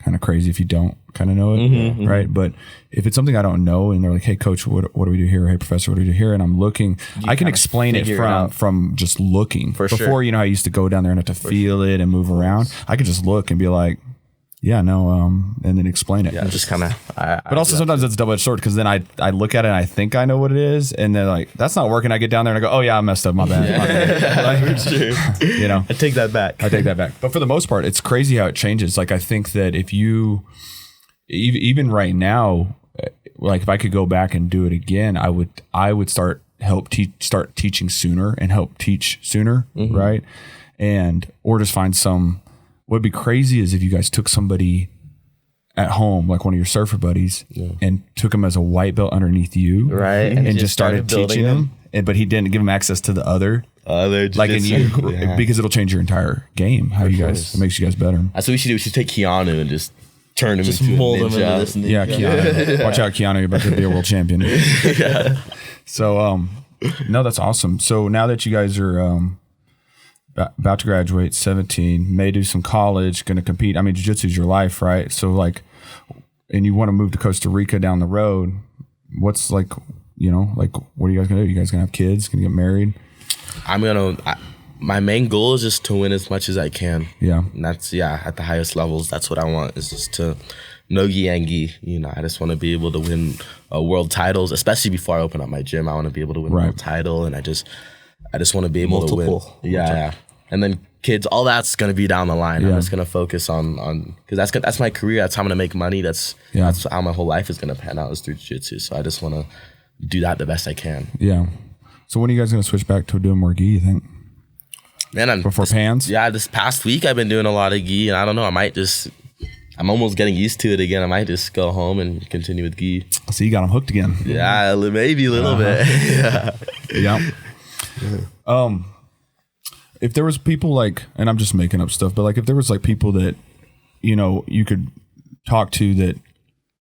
kind of crazy if you don't kind of know it, right? But if it's something I don't know, and they're like, "Hey, coach, what do we do here? Hey, professor, what do we do here?" And I'm looking, I can explain it
figure it out.
from just looking.
For sure.
Before, I used to go down there and have to feel it and move around. I could just look and be like, yeah, no, and then explain it.
I'm just kind of.
But also sometimes it's a double-edged sword because then I look at it and I think I know what it is, and then like that's not working. I get down there and I go, oh yeah, I messed up. My bad. My bad. Like,
I take that back.
I take that back. But for the most part, it's crazy how it changes. Like I think that if you even right now, like if I could go back and do it again, I would start teaching sooner and help teach sooner, right? And or just find some. What'd be crazy is if you guys took somebody at home, like one of your surfer buddies, and took him as a white belt underneath you,
Right.
and just started
building
teaching him. But he didn't give him access to the other, like in you, because it'll change your entire game. How you guys, it makes you guys better.
That's what we should do. We should take Keanu and just turn him
Just
into
mold
a
him into
ninja.
this ninja.
Yeah, Keanu. Watch out, Keanu. You're about to be a world champion. So, no, that's awesome. So now that you guys are about to graduate, 17, may do some college, going to compete. I mean, jiu-jitsu is your life, right? So like, and you want to move to Costa Rica down the road. What's like, what are you guys going to do? You guys going to have kids? Going to get married?
my main goal is just to win as much as I can.
Yeah.
And that's, at the highest levels, that's what I want, is just to no-gi and gi. You know, I just want to be able to win world titles, especially before I open up my gym. I want to be able to win a world title, and I just want to be able to win. Yeah. And then kids, all that's going to be down the line. I'm just going to focus on because that's my career. That's how I'm going to make money. That's how my whole life is going to pan out, is through jiu-jitsu. So I just want to do that the best I can.
Yeah. So when are you guys going to switch back to doing more gi, you think?
Man,
before pans?
Yeah, this past week I've been doing a lot of gi, and I don't know, I'm almost getting used to it again. I might just go home and continue with gi.
So you got them hooked again.
Yeah, maybe a little bit.
Yeah. If there was people like, and I'm just making up stuff, but like if there was like people that, you know, you could talk to that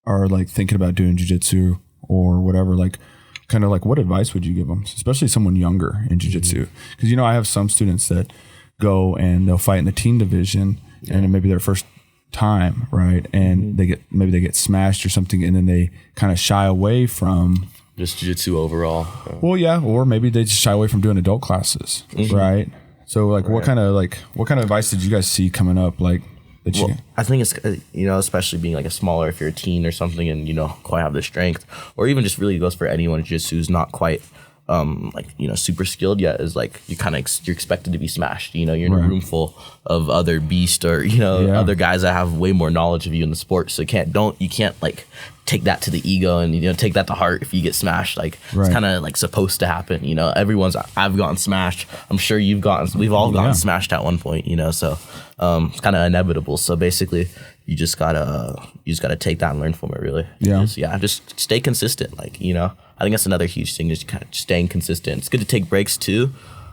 are like thinking about doing jiu-jitsu or whatever, like kind of like what advice would you give them, especially someone younger in jiu-jitsu? Because, you know, I have some students that go and they'll fight in the teen division and it may be their first time, right? And they get smashed or something, and then they kind of shy away from
just jiu-jitsu overall.
Well, yeah, or maybe they just shy away from doing adult classes, right? So, like, what kind of advice did you guys see coming up, like?
I think it's, you know, especially being like a smaller, if you're a teen or something, and you know quite have the strength, or even just really goes for anyone in jiu-jitsu who's not quite like, you know, super skilled yet, is like you kind of you're expected to be smashed. You know, you're in a room full of other beasts, or you know, other guys that have way more knowledge of you in the sport. So you can't like take that to the ego and, you know, take that to heart if you get smashed. Like it's kind of like supposed to happen. You know, I've gotten smashed. I'm sure we've all gotten smashed at one point. You know, so it's kind of inevitable. So basically, you just gotta take that and learn from it. Really, just stay consistent. Like, you know, I think that's another huge thing, is kind of staying consistent. It's good to take breaks too.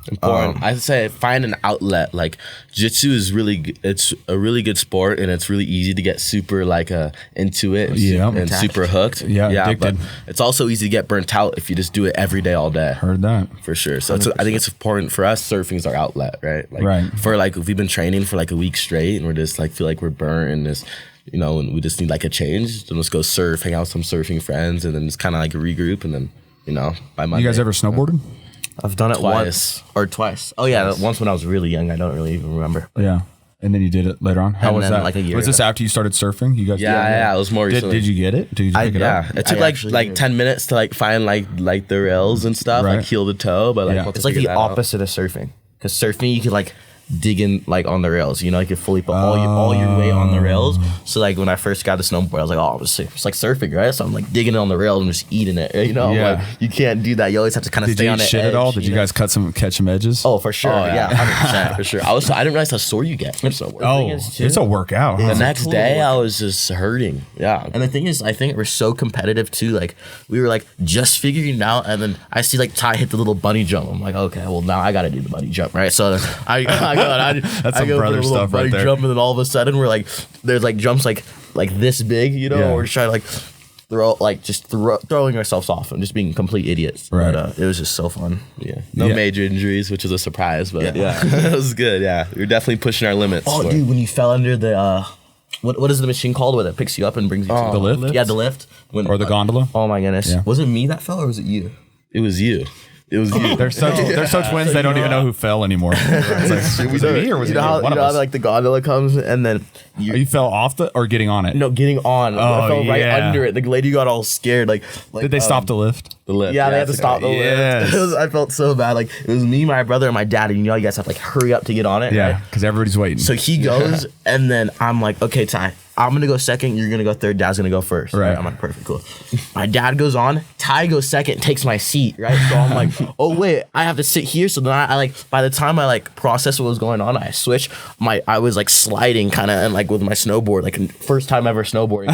Important. I'd say find an outlet. Like jiu-jitsu is it's a really good sport, and it's really easy to get super like into it and super hooked.
Addicted.
But it's also easy to get burnt out if you just do it every day, all day.
Heard that
for sure. So I think it's important for us. Surfing is our outlet, right? Like, for like, if we've been training for like a week straight and we're just like feel like we're burnt and this, you know, and we just need like a change, then let's go surf, hang out with some surfing friends, and then just kind of like regroup, and then, you know, by Monday.
You guys ever snowboarded?
I've done it once or twice. Oh yeah, once when I was really young. I don't really even remember.
Yeah, and then you did it later on. How was that?
Like a year.
Was this after you started surfing? You guys?
Yeah, it was more recently.
Did you get it? Did you pick it up?
It took like 10 minutes to like find like the rails and stuff, like heel to toe. But like it's like the opposite of surfing, because surfing you could like dig in like on the rails, you know, you could fully put all your weight on the rails. So like when I first got the snowboard, I was like, it's like surfing, right? So I'm like digging on the rails and just eating it, you know. Like, you can't do that. You always have to kind of stay on the edge. Did you shit at all?
Did you guys catch some edges?
Oh, for sure. 100% for sure. I didn't realize how sore you get.
It's a workout.
The next day I was just hurting. Yeah. And the thing is, I think we're so competitive too. Like we were like just figuring it out, and then I see like Tye hit the little bunny jump. I'm like, okay, well now I got to do the bunny jump, right? So
that's some brother stuff right there.
Jump, and then all of a sudden we're like, there's like jumps like this big, you know. We're just trying to like throwing ourselves off and just being complete idiots. Right. But it was just so fun. Yeah. No major injuries, which is a surprise, but it was good. Yeah, we were definitely pushing our limits. Oh, dude, when you fell under the what is the machine called where it picks you up and brings you to
the lift?
Yeah, the lift.
Or the gondola.
Oh my goodness. Yeah. Was it me that fell, or was it you? It was you. It was you.
They're so twins, they don't even know who fell anymore. It's like, was it me or was it you?
How like the gondola comes and then
you fell off or getting on it?
No, getting on. I fell right under it. The lady got all scared. Like
did they stop the lift?
The lift. Yeah, they had to stop the lift. I felt so bad. Like it was me, my brother, and my dad. And you know, you guys have to like hurry up to get on it.
Yeah, because everybody's waiting.
So he goes, and then I'm like, okay, Tye, I'm gonna go second, you're gonna go third, Dad's gonna go first. Right. I'm like, perfect, cool. My dad goes on, Tye goes second, takes my seat, right? So I'm like, oh wait, I have to sit here. So then I like, by the time I like process what was going on, I switch. I was like sliding kind of, and like with my snowboard, like first time ever snowboarding.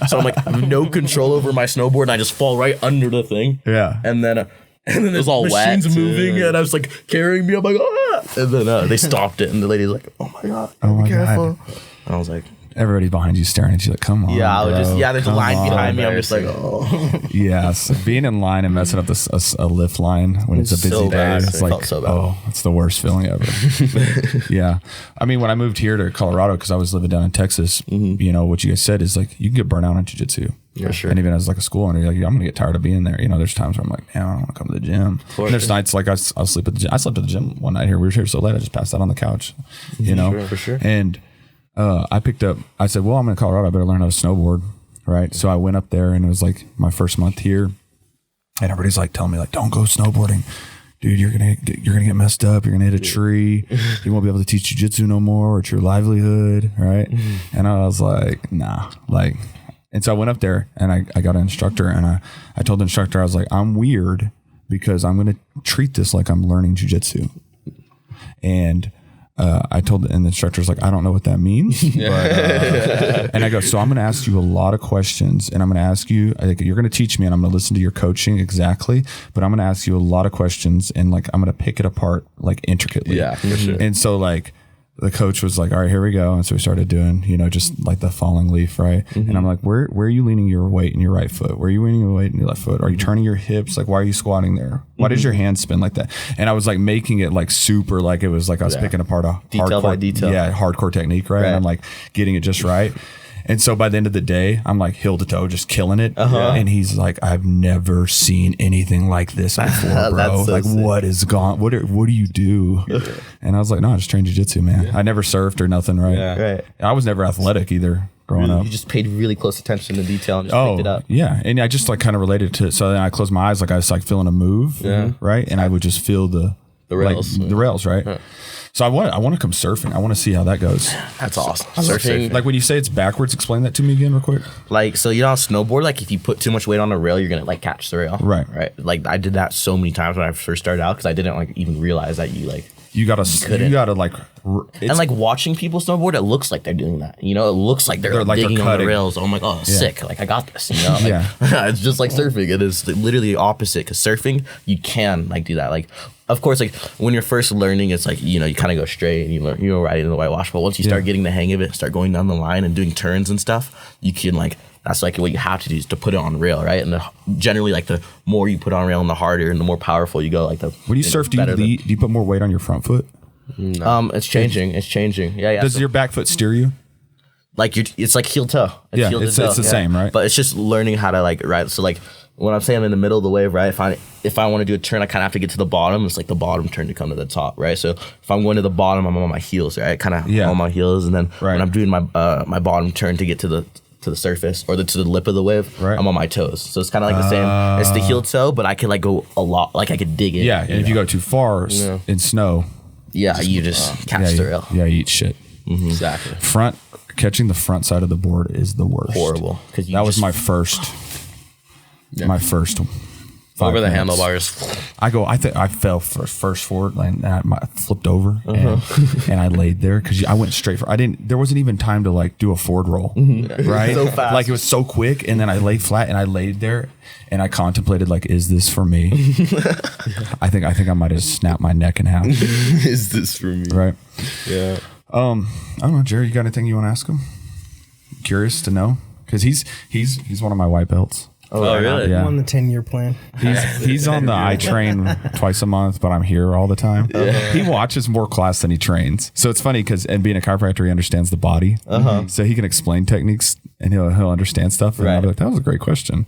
So I'm like, I have no control over my snowboard, and I just fall right under the thing.
Yeah.
And then there's all machines wet moving, and I was like carrying me. I'm like, ah! And then they stopped it, and the lady's like, oh my god, be careful. And I was like,
everybody behind you staring at you like, come on.
Yeah, I would there's a line behind me. I'm just like, oh.
Yes. Being in line and messing up a lift line when it's a busy day, it's like, it's the worst feeling ever. Yeah. I mean, when I moved here to Colorado, because I was living down in Texas, you know, what you guys said is like, you can get burnt out on jiu-jitsu.
For sure.
And even as like a school owner, you're like, I'm gonna get tired of being there. There's times where I'm like, man, I don't want to come to the gym. And there's nights like I'll sleep at the gym. I slept at the gym one night here. We were here so late, I just passed out on the couch.
For sure.
And I said, well, I'm in Colorado, I better learn how to snowboard. Right. So I went up there, and it was like my first month here, and everybody's like telling me like, don't go snowboarding. Dude, you're gonna get messed up. You're gonna hit a tree. You won't be able to teach jiu-jitsu no more. It's your livelihood, right? And I was like, nah. And so I went up there, and I got an instructor, and I told the instructor, I was like, I'm weird because I'm gonna treat this like I'm learning jiu-jitsu. And I told the instructor's like, I don't know what that means. But, and I go, so I'm going to ask you a lot of questions, and I'm going to ask you, you're going to teach me, and I'm going to listen to your coaching exactly, but I'm going to ask you a lot of questions, and like, I'm going to pick it apart like intricately.
Yeah, for sure.
And so like, the coach was like, all right, here we go. And so we started doing, just like the falling leaf, right? And I'm like, where are you leaning your weight in your right foot? Where are you leaning your weight in your left foot? Are you turning your hips? Like, why are you squatting there? Why does your hand spin like that? And I was like making it like super, like it was like I was picking apart a
detail
hardcore,
by detail.
Yeah, hardcore technique, right? And I'm like getting it just right. And so by the end of the day, I'm like heel to toe, just killing it. And he's like, I've never seen anything like this before, bro.
So
like,
sick.
what is gone? What do you do? And I was like, no, I just train jiu-jitsu, man. I never surfed or nothing, right?
Yeah. Right.
I was never athletic either growing up.
You just paid really close attention to detail and just picked it up.
Yeah. And I just like kind of related to it. So then I closed my eyes, like I was like feeling a move, right? And I would just feel the
rails.
the rails, right? Yeah. So I want to come surfing. I want to see how that goes.
That's awesome. Surfing.
Like when you say it's backwards, explain that to me again real quick.
Like, so on snowboard, like if you put too much weight on a rail, you're going to like catch the rail.
Right.
Like I did that so many times when I first started out because I didn't like even realize that you gotta like, and like watching people snowboard, it looks like they're doing that. It looks like they're like digging on the rails. I'm like, oh, sick. Like I got this. Like, it's just like surfing. It is literally the opposite. Because surfing, you can like do that. Like, of course, like when you're first learning, it's like you kind of go straight and you learn right into the whitewash. But once you start getting the hang of it, start going down the line and doing turns and stuff, you can like. That's like what you have to do is to put it on rail, right? And generally, like the more you put on rail, and the harder and the more powerful you go. Like
when you surf, do you put more weight on your front foot?
No. It's changing. It's changing. Yeah.
Does your back foot steer you?
Like it's like heel toe.
It's the same, right?
But it's just learning how to like ride. So like when I'm saying I'm in the middle of the wave, right? If I want to do a turn, I kind of have to get to the bottom. It's like the bottom turn to come to the top, right? So if I'm going to the bottom, I'm on my heels, right? Kind of on my heels, and then when I'm doing my my bottom turn to get to the surface or to the lip of the wave, I'm on my toes. So it's kind of like the same. It's the heel toe, but I can like go a lot. Like I could dig in.
Yeah, and if you go too far in snow,
you just catch the rail.
Yeah, you eat shit.
Exactly.
Catching the front side of the board is the worst.
Horrible.
That was my first. My first.
Over the handlebars.
I fell first forward and I flipped over and I laid there because I went straight for. there wasn't even time to like do a forward roll, right?
So fast.
Like it was so quick, and then I laid flat and I laid there and I contemplated like, is this for me? I think I might have snapped my neck in half.
Is this for me?
Right.
Yeah.
I don't know, Jerry. You got anything you want to ask him? Curious to know because he's one of my white belts.
Oh, really?
Yeah.
I'm on the 10-year plan.
He's on the I train twice a month, but I'm here all the time. He watches more class than he trains. So it's funny because, and being a chiropractor, he understands the body. So he can explain techniques and he'll understand stuff. And I'll be like, that was a great question.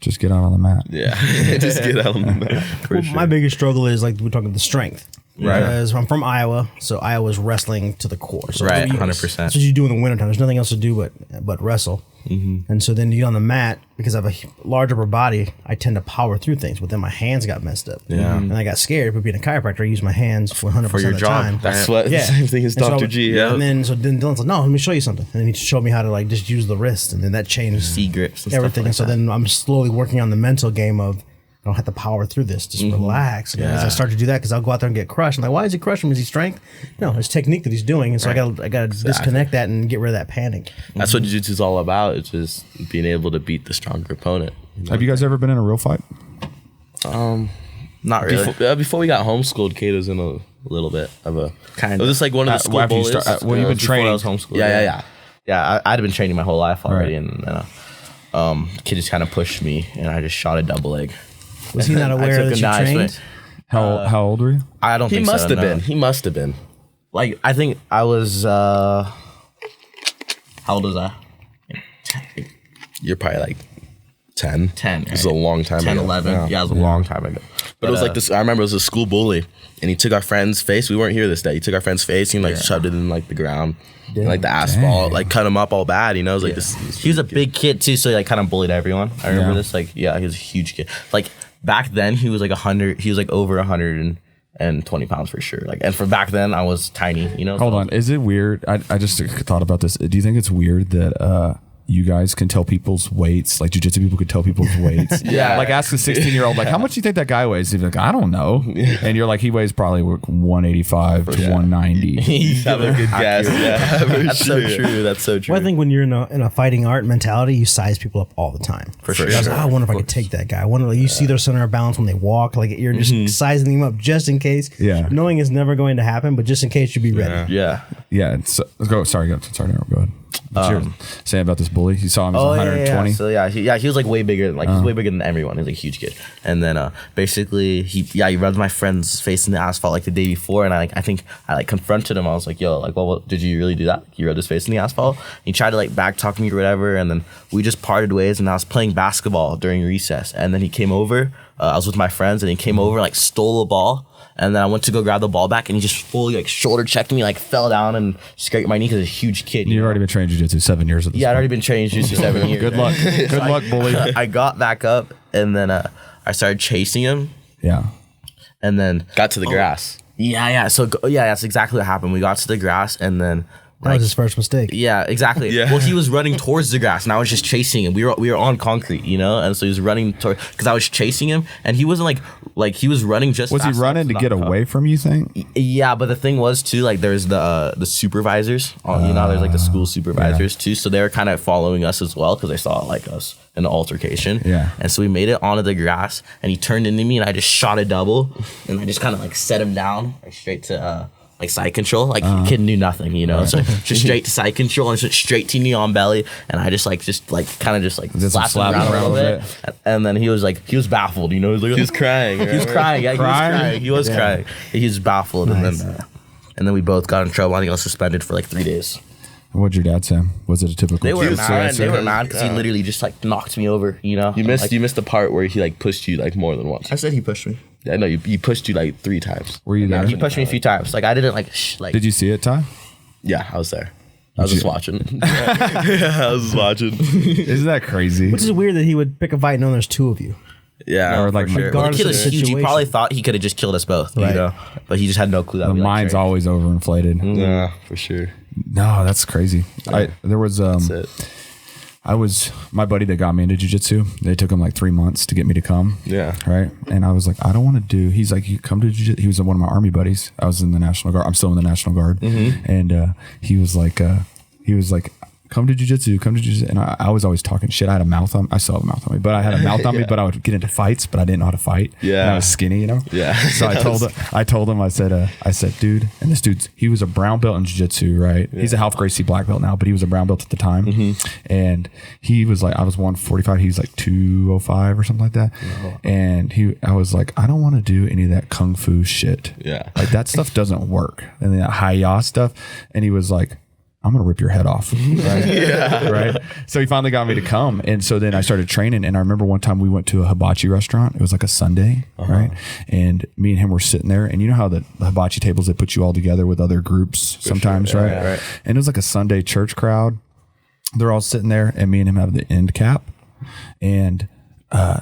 Just get out on the mat.
Yeah. Just get out on the mat.
Well, my biggest struggle is like we're talking the strength.
Right.
Because I'm from Iowa, so Iowa's wrestling to the core. So
Right, 100%.
That's what you do in the wintertime. There's nothing else to do but wrestle. And so then you get on the mat, because I have a large upper body, I tend to power through things, but then my hands got messed up.
Yeah.
And I got scared, but being a chiropractor, I use my hands 100%
For your
of the
job.
time.
That's what, the same thing as
And so
Dr. G. Yeah.
And then Dylan's like, no, let me show you something. And then he showed me how to like just use the wrist, and then that changed
C-grips and
everything.
stuff like
And so
that.
then I'm slowly working on the mental game of, I don't have to power through this. Just relax. And as I start to do that, because I'll go out there and get crushed. I'm like, why is he crushing me? Is he strength? No, it's technique that he's doing. And so I gotta disconnect that and get rid of that panic.
That's what jiu-jitsu is all about. It's just being able to beat the stronger opponent.
Have you guys ever been in a real fight?
Not really. Before we got homeschooled, Kade was in a little bit of a
Kind
It
of.
was just like one of the school
after you
bullies.
start- well, you've been
Before
training.
I was homeschooled. Yeah. I'd been training my whole life already,
Right.
and then kid just kind of pushed me, and I just shot a double leg.
Was he not
I
aware
took
that
a
you
nice
trained?
way.
How old were you?
I don't think
must
so,
have
no.
been.
He must have been. Like, I think I was, how old was I?
You're probably like 10.
10.
This is a long time
10,
ago.
11. Yeah, it was a long time ago.
But it was like this. I remember it was a school bully, and he took our friend's face. We weren't here this day. He took our friend's face and like shoved it in like the ground, and, like the asphalt, like cut him up all bad. You know, it was like this.
He was a big kid too, so he like kind of bullied everyone. I remember this. Like, he was a huge kid. Like back then, he was like 100. He was like over 120 pounds for sure. Like, and for back then, I was tiny. You know.
Hold on, is it weird? I just thought about this. Do you think it's weird that you guys can tell people's weights, like jiu-jitsu people could tell people's weights? Like ask a 16-year-old, like, how much do you think that guy weighs? He'd be like, I don't know. And you're like, he weighs probably 185 to 190.
You have a good guess.
That's so true. That's so true.
Well, I think when you're in a fighting art mentality, you size people up all the time.
For sure.
Like, I wonder if I could take that guy. I wonder, like, you see their center of balance when they walk. Like, you're just sizing them up just in case.
Yeah.
Knowing it's never going to happen, but just in case you be ready.
Yeah.
Yeah. So, let's go. Sorry, go ahead. What's yours? Saying about this bully, you saw him as 120.
So he was like way bigger, like he's way bigger than everyone. He's like a huge kid. And then basically he rubbed my friend's face in the asphalt like the day before, and I think I confronted him. I was like, yo, like, well, did you really do that? He rubbed his face in the asphalt. He tried to like back talk me or whatever, and then we just parted ways. And I was playing basketball during recess, and then he came over. I was with my friends, and he came over, like stole a ball. And then I went to go grab the ball back, and he just fully like shoulder checked me, like fell down and scraped my knee because he's a huge kid.
You've already been training jiu-jitsu 7 years at this point.
I'd already been training jiu-jitsu 7 years.
Good luck. Good luck, bully.
I got back up, and then I started chasing him.
Yeah.
And then
Got to the grass.
Yeah. So that's exactly what happened. We got to the grass, and then
That was his first mistake.
Yeah, exactly.
Yeah.
Well, he was running towards the grass, and I was just chasing him. We were on concrete, you know, and so he was running toward because I was chasing him, and he wasn't like he was running just.
Was he
fast
running to
enough
get away from you? Think?
Yeah, but the thing was too, like there's the supervisors, you know, there's like the school supervisors too, so they were kind of following us as well because they saw like us in the altercation.
Yeah.
And so we made it onto the grass, and he turned into me, and I just shot a double, and I just kind of like set him down like straight to. Like side control, like kid knew nothing, you know. So just straight to side control and just straight to knee on belly, and I just kind of slapped him around a little bit, and then he was baffled, you know. He was crying. He was crying. Yeah, he was crying. He was baffled, nice. And then we both got in trouble. I think I was suspended for like 3 days.
What'd your dad say? Was it a typical?
They were mad because he literally just like knocked me over, you know.
You missed the part where he like pushed you like more than once.
I said he pushed me.
I know he pushed you like 3 times.
Were you there?
He pushed me a few times. Like I didn't like.
Did you see it, Ty?
Yeah, I was there. I was just watching. I was just watching.
Isn't that crazy?
Which is weird that he would pick a fight knowing there's 2 of you.
Yeah,
or like
sure.
Well, the kid was huge. He
situation.
probably thought he could have just killed us both,
Right.
you know. But he just had no clue that
the
we
mind's
trained.
always overinflated.
Yeah, for sure.
No, that's crazy. There was
That's it.
my buddy that got me into jiu-jitsu. They took him like 3 months to get me to come.
Yeah.
Right. And I was like, I don't want to do. He's like, you come to jiu-jitsu. He was one of my army buddies. I was in the National Guard. I'm still in the National Guard. And he was like, come to jiu-jitsu, And I was always talking shit. I had a mouth on. I still have a mouth on me, but I had a mouth on me. But I would get into fights, but I didn't know how to fight.
Yeah.
And I was skinny, you know.
Yeah.
So I told him. I said, dude. And this he was a brown belt in jiu-jitsu, right? Yeah. He's a half gray C black belt now, but he was a brown belt at the time. And he was like, I was 145. He was like 205 or something like that. And I was like, I don't want to do any of that kung fu shit.
Yeah.
Like that stuff doesn't work. And that hi-ya stuff. And he was like, I'm going to rip your head off. Right? Right. So he finally got me to come. And so then I started training. And I remember one time we went to a hibachi restaurant. It was like a Sunday. Right. And me and him were sitting there. And you know how the hibachi tables, they put you all together with other groups sometimes,
sure.
right?
Yeah, right?
And it was like a Sunday church crowd. They're all sitting there. And me and him have the end cap. And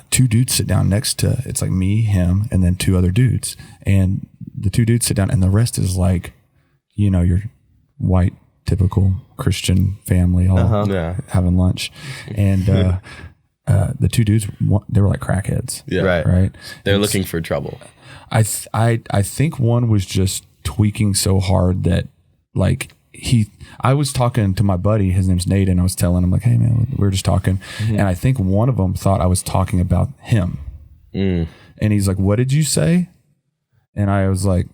2 dudes sit down next to, it's like me, him, and then 2 other dudes. And the 2 dudes sit down. And the rest is like, you know, your white, typical Christian family all having lunch. And the 2 dudes, they were like crackheads.
Yeah.
Right.
They're looking for trouble.
I think one was just tweaking so hard that like I was talking to my buddy, his name's Nate, and I was telling him like, hey man, we were just talking. And I think one of them thought I was talking about him. And he's like, what did you say? And I was like,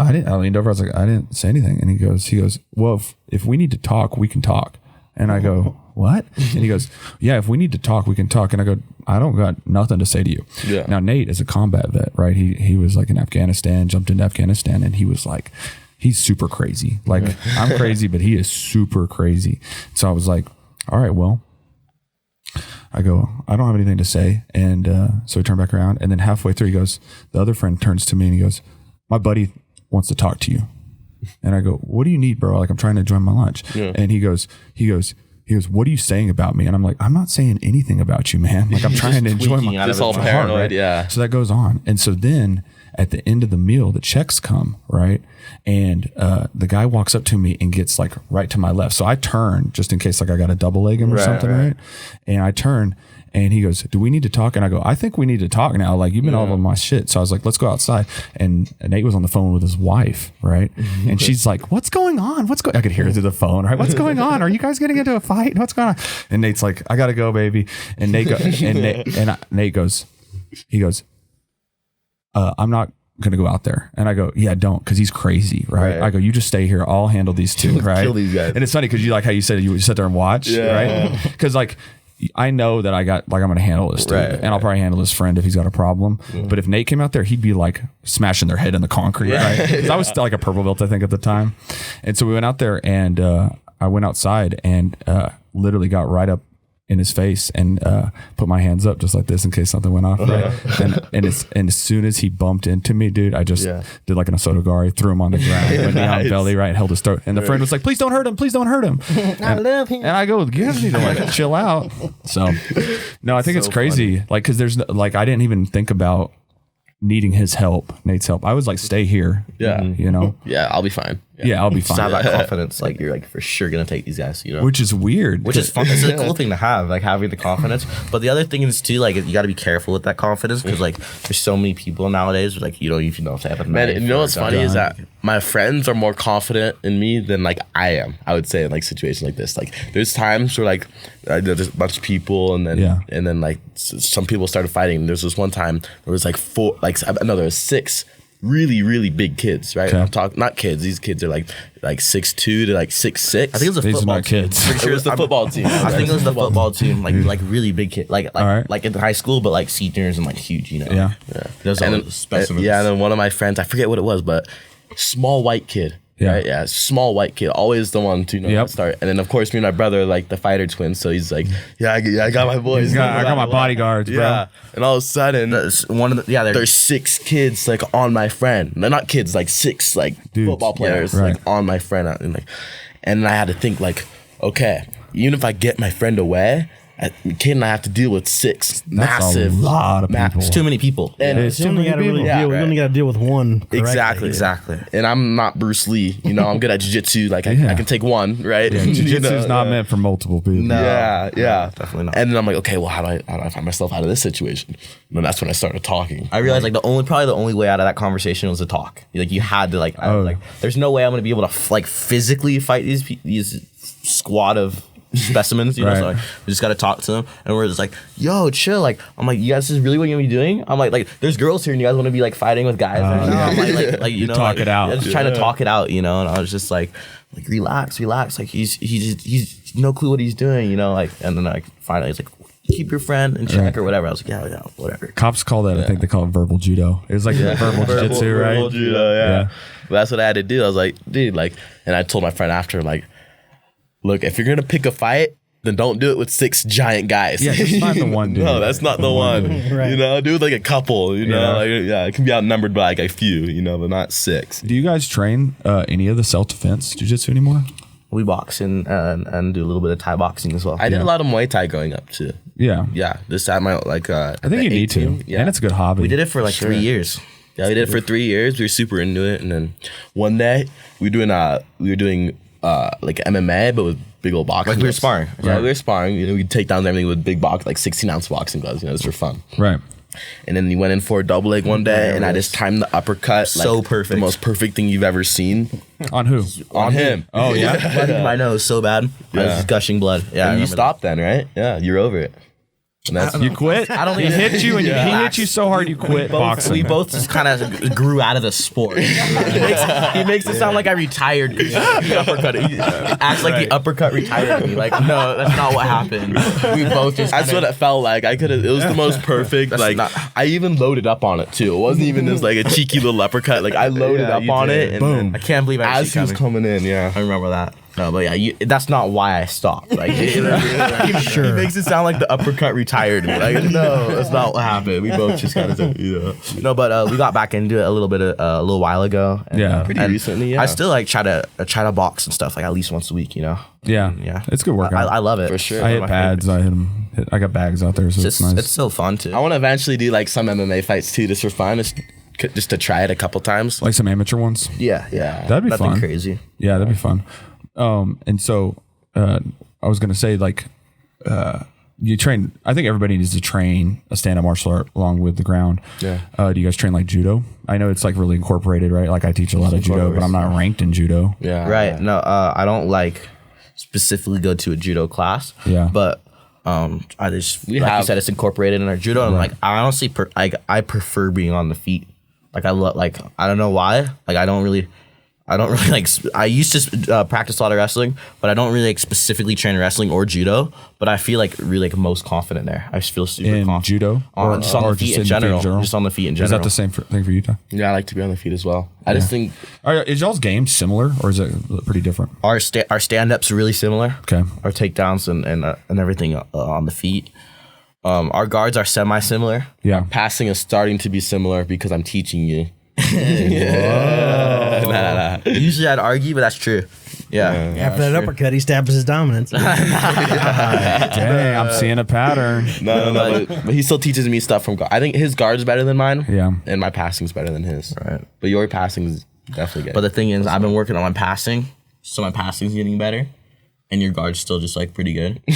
I leaned over. I was like, I didn't say anything. And he goes, well, if we need to talk, we can talk. And I go, what? And he goes, yeah, if we need to talk, we can talk. And I go, I don't got nothing to say to you. Yeah. Now, Nate is a combat vet, right? He was like in Afghanistan, jumped into Afghanistan, and he was like, he's super crazy. Like I'm crazy, but he is super crazy. So I was like, all right, well, I go, I don't have anything to say. And so we turn back around. And then halfway through, he goes, the other friend turns to me and he goes, my buddy wants to talk to you. And I go, what do you need, bro? Like, I'm trying to enjoy my lunch. Yeah. And he goes, what are you saying about me? And I'm like, I'm not saying anything about you, man. Like, I'm trying to enjoy my
just all paranoid,
heart, right?
Yeah.
So that goes on. And so then at the end of the meal, the checks come, right? And the guy walks up to me and gets like right to my left. So I turn just in case like I got to double leg him or something, right? And I turn and he goes, do we need to talk? And I go, I think we need to talk now. Like, you've been all over my shit. So I was like, let's go outside. And Nate was on the phone with his wife, right? And she's like, what's going on? I could hear her through the phone, right? What's going on? Are you guys getting into a fight? What's going on? And Nate's like, I got to go, baby. And Nate Nate goes, I'm not going to go out there. And I go, yeah, don't, because he's crazy, right? I go, you just stay here. I'll handle these two, right?
Kill these guys.
And it's funny because you like how you said you would sit there and watch, right? Because like, I know that I'm going to handle this dude, and I'll probably handle his friend if he's got a problem. But if Nate came out there, he'd be like smashing their head in the concrete, right? Because I was still like a purple belt, I think, at the time. And so we went out there, and I went outside and literally got right up in his face and put my hands up just like this in case something went off, right? And as soon as he bumped into me, dude, I just did like an Osotogari, threw him on the ground, went down belly, right, held his throat. And the friend was like, please don't hurt him, please don't hurt him.
I love him.
And I go, you guys need to like chill out. So no, I think it's crazy. Funny. Like, cause there's like, I didn't even think about needing his help, Nate's help. I was like, stay here.
Yeah.
You know?
Yeah, I'll be fine.
Yeah, I'll be fine.
Just have that confidence, like you're like for sure gonna take these guys, you know.
Which is weird.
Which is fun. It's a cool thing to have, like having the confidence. But the other thing is too, like you got to be careful with that confidence because like there's so many people nowadays. Like you don't even know if they have a
man. You know what's funny is that my friends are more confident in me than like I am. I would say in like situations like this. Like there's times where like there's a bunch of people and then like some people started fighting. There's this one time there was like there was 6 really, really big kids, right?
Okay.
I'm talking not kids. These kids are like 6'2" to like 6'6".
I think it was a football
kids.
team.
It was the football team.
I think it was the football team, like really big kid, like in high school, but like seniors and like huge, you know.
Yeah.
There's all the specimens.
Yeah, and then one of my friends, I forget what it was, but small white kid.
Yeah.
Right? Yeah, small white kid, always the one to start. And then of course me and my brother, like the fighter twins, so he's like, I got my boys.
I got my bodyguards, bro.
Yeah. And all of a sudden, there's 6 kids like on my friend. They're not kids, like 6 like
dudes,
football players like on my friend, and I had to think like, okay, even if I get my friend away, Kid and I have to deal with 6 massive,
a lot of people.
It's too many people.
And
You only got to deal with one. Correctly.
Exactly. And I'm not Bruce Lee. You know, I'm good at Jiu Jitsu. Like I can take one, right?
Yeah, Jiu Jitsu is not meant for multiple people.
No. Yeah,
definitely not.
And then I'm like, okay, well, how do I find myself out of this situation? And then that's when I started talking.
I realized like the only way out of that conversation was to talk. Like you had to I was like, there's no way I'm gonna be able to like physically fight these squad of specimens, you know. So we just gotta talk to them, and we're just like, yo, chill. Like I'm like, you guys, this is really what you're gonna be doing? I'm like there's girls here, and you guys want to be like fighting with guys? I'm like you know,
talk it out.
Just trying to talk it out, you know. And I was just like relax. Like he's no clue what he's doing, you know. Like and then like finally he's like, keep your friend in check or whatever. I was like, yeah, whatever.
Cops call that. I think they call it verbal judo. It was like verbal jiu-jitsu, right?
Verbal judo, yeah. But that's what I had to do. I was like, dude, like, and I told my friend after, like, look, if you're gonna pick a fight, then don't do it with 6 giant guys.
Yeah, that's not the one, dude.
No, that's not the one. Right. You know, do it with like a couple. You know, like, it can be outnumbered by like a few. You know, but not 6.
Do you guys train any of the self-defense jiu-jitsu anymore?
We box and do a little bit of Thai boxing as well.
I did a lot of Muay Thai growing up too.
Yeah.
This time I like. I
think you need to. Yeah, and it's a good hobby.
We did it for like 3 years.
Yeah, we did it for 3 years. We were super into it, and then one day we were doing like MMA, but with big old boxing.
Like we were sparring.
Yeah, we were sparring. You know, we'd take down everything with big box, like 16-ounce boxing gloves. You know, just for fun.
Right.
And then he went in for a double leg one day, and I just timed the uppercut.
So perfect.
The most perfect thing you've ever seen.
On who?
On him.
Oh, yeah?
Bloody my nose so bad. I was just gushing blood. Yeah.
And you stopped then, right? Yeah, you're over it. And that's
you quit?
I don't think
he hit you, and he hit you so hard you quit boxing.
We both just kind of grew out of the sport. he makes it sound like I retired. The uppercut. He acts like the uppercut retired me. Like, no, that's not what happened. We both just.
That's what it felt like. I could have. It was the most perfect. Like I even loaded up on it too. It wasn't even just like a cheeky little uppercut. Like I loaded up on it, and
boom.
then
I can't believe I
as he was coming in. Yeah,
I remember that. No, but yeah, that's not why I stopped. Like, sure. He makes it sound like the uppercut retired me. Like, no, that's not what happened. We both just kind of, No, but we got back into it a little while ago. And,
pretty recently. Yeah,
I still like try to box and stuff like at least once a week.
Yeah, it's good workout.
I love it
for sure.
I hit pads. I hit them. I got bags out there, so it's nice.
It's still fun too.
I want to eventually do like some MMA fights too, just for fun, just to try it a couple times.
Like some amateur ones.
Yeah.
That'd be
Nothing
fun.
crazy.
Yeah, that'd be fun. And so I was gonna say like you train. I think everybody needs to train a stand-up martial art along with the ground.
Yeah.
Do you guys train like judo? I know it's like really incorporated, right? Like I teach a lot of judo, but I'm not ranked in judo.
Yeah.
Right. No, I don't like specifically go to a judo class.
Yeah.
But I just you said, it's incorporated in our judo. And like I honestly I prefer being on the feet. Like I love I don't know why. Like I don't really like. I used to practice a lot of wrestling, but I don't really like specifically train wrestling or judo. But I feel like really like most confident there. I just feel super
In
confident.
judo?
Just on the feet in general. Just on the feet in general.
Is that the same thing for you, Ty?
Yeah, I like to be on the feet as well. I just think
Is y'all's game similar or is it pretty different?
our stand-ups are really similar.
Okay.
Our takedowns and everything on the feet. Our guards are semi-similar.
Yeah.
passing is starting to be similar because I'm teaching you.
Usually I'd argue, but that's true. Yeah.
After that uppercut, he establishes his dominance.
Dang, I'm seeing a pattern.
No. But he still teaches me stuff from guard. I think his guard's better than mine.
Yeah.
And my passing's better than his.
Right.
But your passing is definitely good.
But the thing is, I've been working on my passing, so my passing's getting better, and your guard's still just like pretty good. So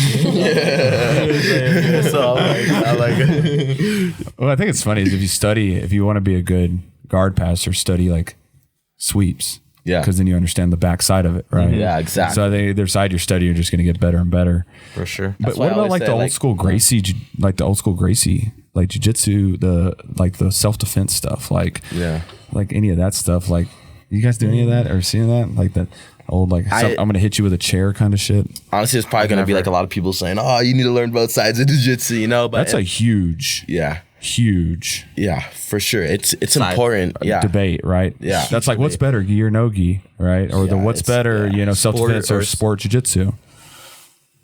I like it.
Well, I think it's funny is if you want to be a good guard passer, study like sweeps.
Yeah.
Because then you understand the back side of it, right?
Yeah, exactly.
So either side you're studying, you're just going to get better and better.
For sure.
But
why
what
I
about
always
like
say,
the old
like-
school Gracie, like the old school Gracie, like jiu-jitsu, the self-defense stuff, like any of that stuff? Like, you guys do any of that or seeing that? Like that old, like, I'm going to hit you with a chair kind of shit?
Honestly, it's probably going to be like a lot of people saying, oh, you need to learn both sides of jiu-jitsu, But
That's a huge
for sure. It's important. Yeah.
debate, right?
Yeah.
That's like, what's better, gi or no gi, right? Or what's better, self-defense or sport jiu-jitsu?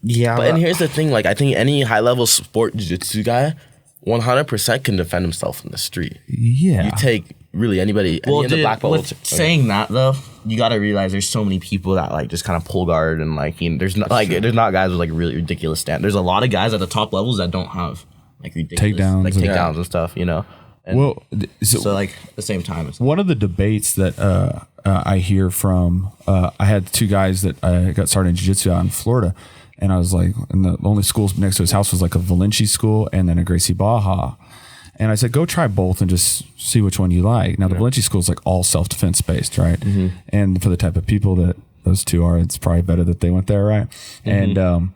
Yeah.
But and here's the thing, like I think any high level sport jiu-jitsu guy 100% can defend himself in the street.
Yeah.
You take really anybody
Well,
any of the
dude,
black belt
with saying that though, you got to realize there's so many people that like just kind of pull guard and like there's not there's not guys with like really ridiculous stand. There's a lot of guys at the top levels that don't have like ridiculous takedowns and stuff, And so like at the same time, it's
one of the debates that I hear from, I had two guys that I got started in jiu-jitsu out in Florida, and I was like, and the only schools next to his house was like a Valencia school and then a Gracie Baja. And I said, go try both and just see which one you like. Now, the Valencia school is like all self-defense based, right? Mm-hmm. And for the type of people that those two are, it's probably better that they went there, right? Mm-hmm. And